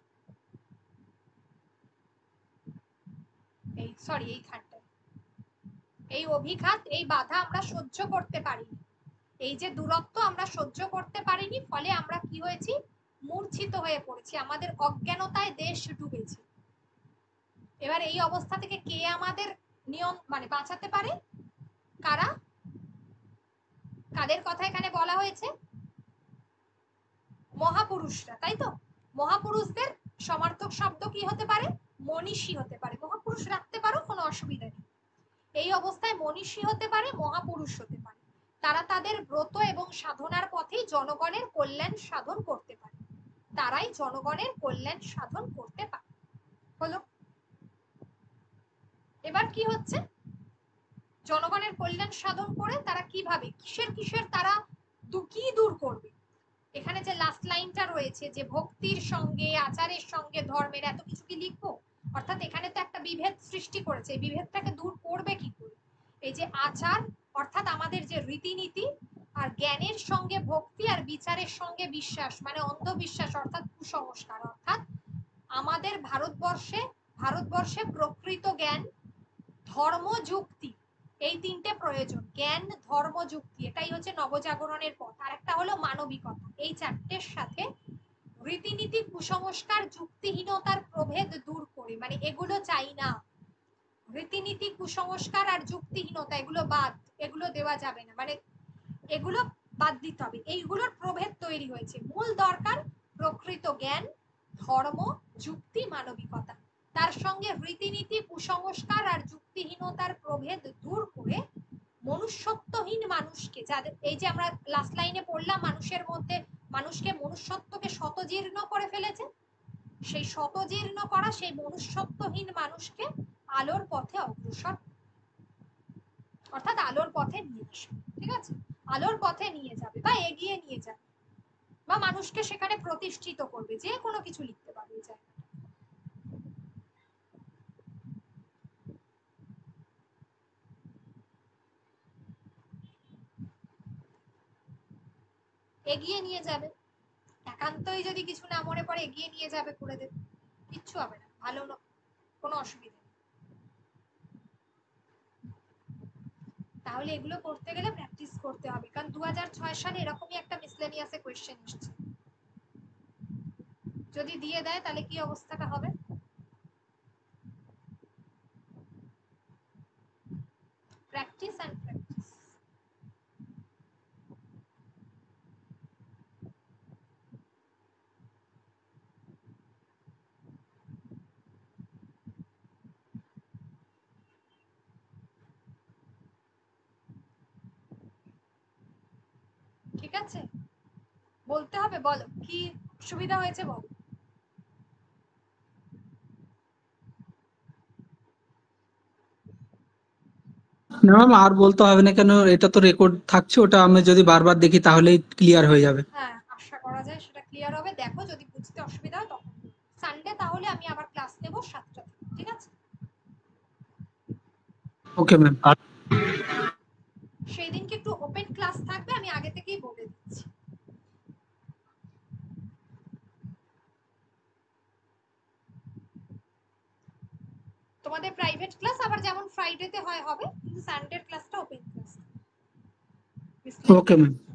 এই সরি, এইখানটা এই অভিঘাত, এই বাধা আমরা সহ্য করতে পারিনি, এই যে দূরত্ব আমরা সহ্য করতে পারিনি, ফলে আমরা কি হয়েছি, মূর্ছিত হয়ে পড়েছি, আমাদের অজ্ঞানতায় দেশ ডুবেছে। এবার এই অবস্থা থেকে কে আমাদের নিয়ম মানে বাঁচাতে পারে, কারা, কাদের কথা এখানে বলা হয়েছে, মহাপুরুষরা, তাই তো। মহাপুরুষদের সমার্থক শব্দ কি হতে পারে, মনীষী হতে পারে। মহাপুরুষ রাখতে পারো, কোনো অসুবিধা নেই। এই অবস্থায় মনীষী হতে পারে, মহাপুরুষ হতে পারে। তারা তাদের ব্রত এবং সাধনার পথেই জনগণের কল্যাণ সাধন করতে পারে, তারাই জনগণের কল্যাণ সাধন করতে পারে। হলো, এবার কি হচ্ছে, জনগণের কল্যাণ সাধন করে তারা কিভাবে, কিসের কিসের তারা কি দূর করবে। এখানে যে লাস্ট লাইনটা রয়েছে, যে ভক্তির সঙ্গে আচারের সঙ্গে ধর্মের, এত কিছু কি লিখবো, অর্থাৎ এখানে তো একটা বিভেদ সৃষ্টি করেছে, এই বিভেদটাকে দূর করবে কি করে, এই যে আচার অর্থাৎ আমাদের যে রীতিনীতি, আর জ্ঞানের সঙ্গে ভক্তি, আর বিচারের সঙ্গে বিশ্বাস মানে অন্ধবিশ্বাস অর্থাৎ কুসংস্কার, অর্থাৎ আমাদের ভারতবর্ষে প্রকৃত জ্ঞান, ধর্ম, যুক্তি, এই তিনটে প্রয়োজন, জ্ঞান, ধর্ম, যুক্তি, এটাই হচ্ছে নবজাগরণের পথ। আর একটা হলো মানবিকতা, এই চারটের সাথে রীতিনীতি, কুসংস্কার, যুক্তিহীনতার প্রভেদ দূর করে, মানে এগুলো চাই না, রীতিনীতি, কুসংস্কার আর যুক্তিহীনতা এগুলো বাদ, এগুলো দেওয়া যাবে না, মানে এগুলো বাদ দিতে হবে, এইগুলোর প্রভেদ তৈরি হয়েছে। মূল দরকার প্রকৃত জ্ঞান, ধর্ম, যুক্তি, মানবিকতা, তার সঙ্গে রীতিনীতি, কুসংস্কার আর যুক্তিহীনতার প্রভেদ দূর করে মনুষ্যত্বহীন মানুষকে, যাদের এই যে আমরা লাস্ট লাইনে পড়লাম, মানুষের মধ্যে মানুষকে, মনুষ্যত্বকে শতজীর্ণ করে ফেলেছে, সেই শতজীর্ণ করা সেই মনুষ্যত্বহীন মানুষকে আলোর পথে অগ্রসর, অর্থাৎ আলোর পথে নিয়ে আসবে, ঠিক আছে, আলোর পথে নিয়ে যাবে বা এগিয়ে নিয়ে যাবে, বা মানুষকে সেখানে প্রতিষ্ঠিত করবে, যে কোনো কিছু লিখতে পারবে এই জায়গাটা। এগিয়ে নিয়ে যাবে, একান্তই যদি কিছু না মনে পড়ে এগিয়ে নিয়ে যাবে, করে দেবে, কিচ্ছু হবে না, ভালো কোনো অসুবিধা নেই। তাহলে এগুলো করতে গেলে প্র্যাকটিস করতে হবে, কারণ 2006 সালে এরকমই একটা মিসলেনিয়াসে কোয়েশ্চেন এসেছে, যদি দিয়ে দেয় তাহলে কি অবস্থাটা হবে। Practice and practice. ঠিক আছে, বলতে হবে, বলো কি সুবিধা হয়েছে বল। না ম্যাম, আর বলতে হবে না, কেন এটা তো রেকর্ড থাকছে, ওটা আমি যদি বারবার দেখি তাহলেই ক্লিয়ার হয়ে যাবে। হ্যাঁ, আশা করা যায় সেটা ক্লিয়ার হবে। দেখো যদি বুঝতে অসুবিধা হয় তখন সানডে তাহলে আমি আবার ক্লাস নেব 7টা থেকে, ঠিক আছে। Okay ma'am. সেই দিনকে একটু ওপেন ক্লাস থাকবে, আমি আগে থেকেই বলে দিচ্ছি। তোমাদের প্রাইভেট ক্লাস আবার যেমন ফ্রাইডেতে হয় হবে, কিন্তু সানডের ক্লাসটা ওপেন ক্লাস। Okay ma'am.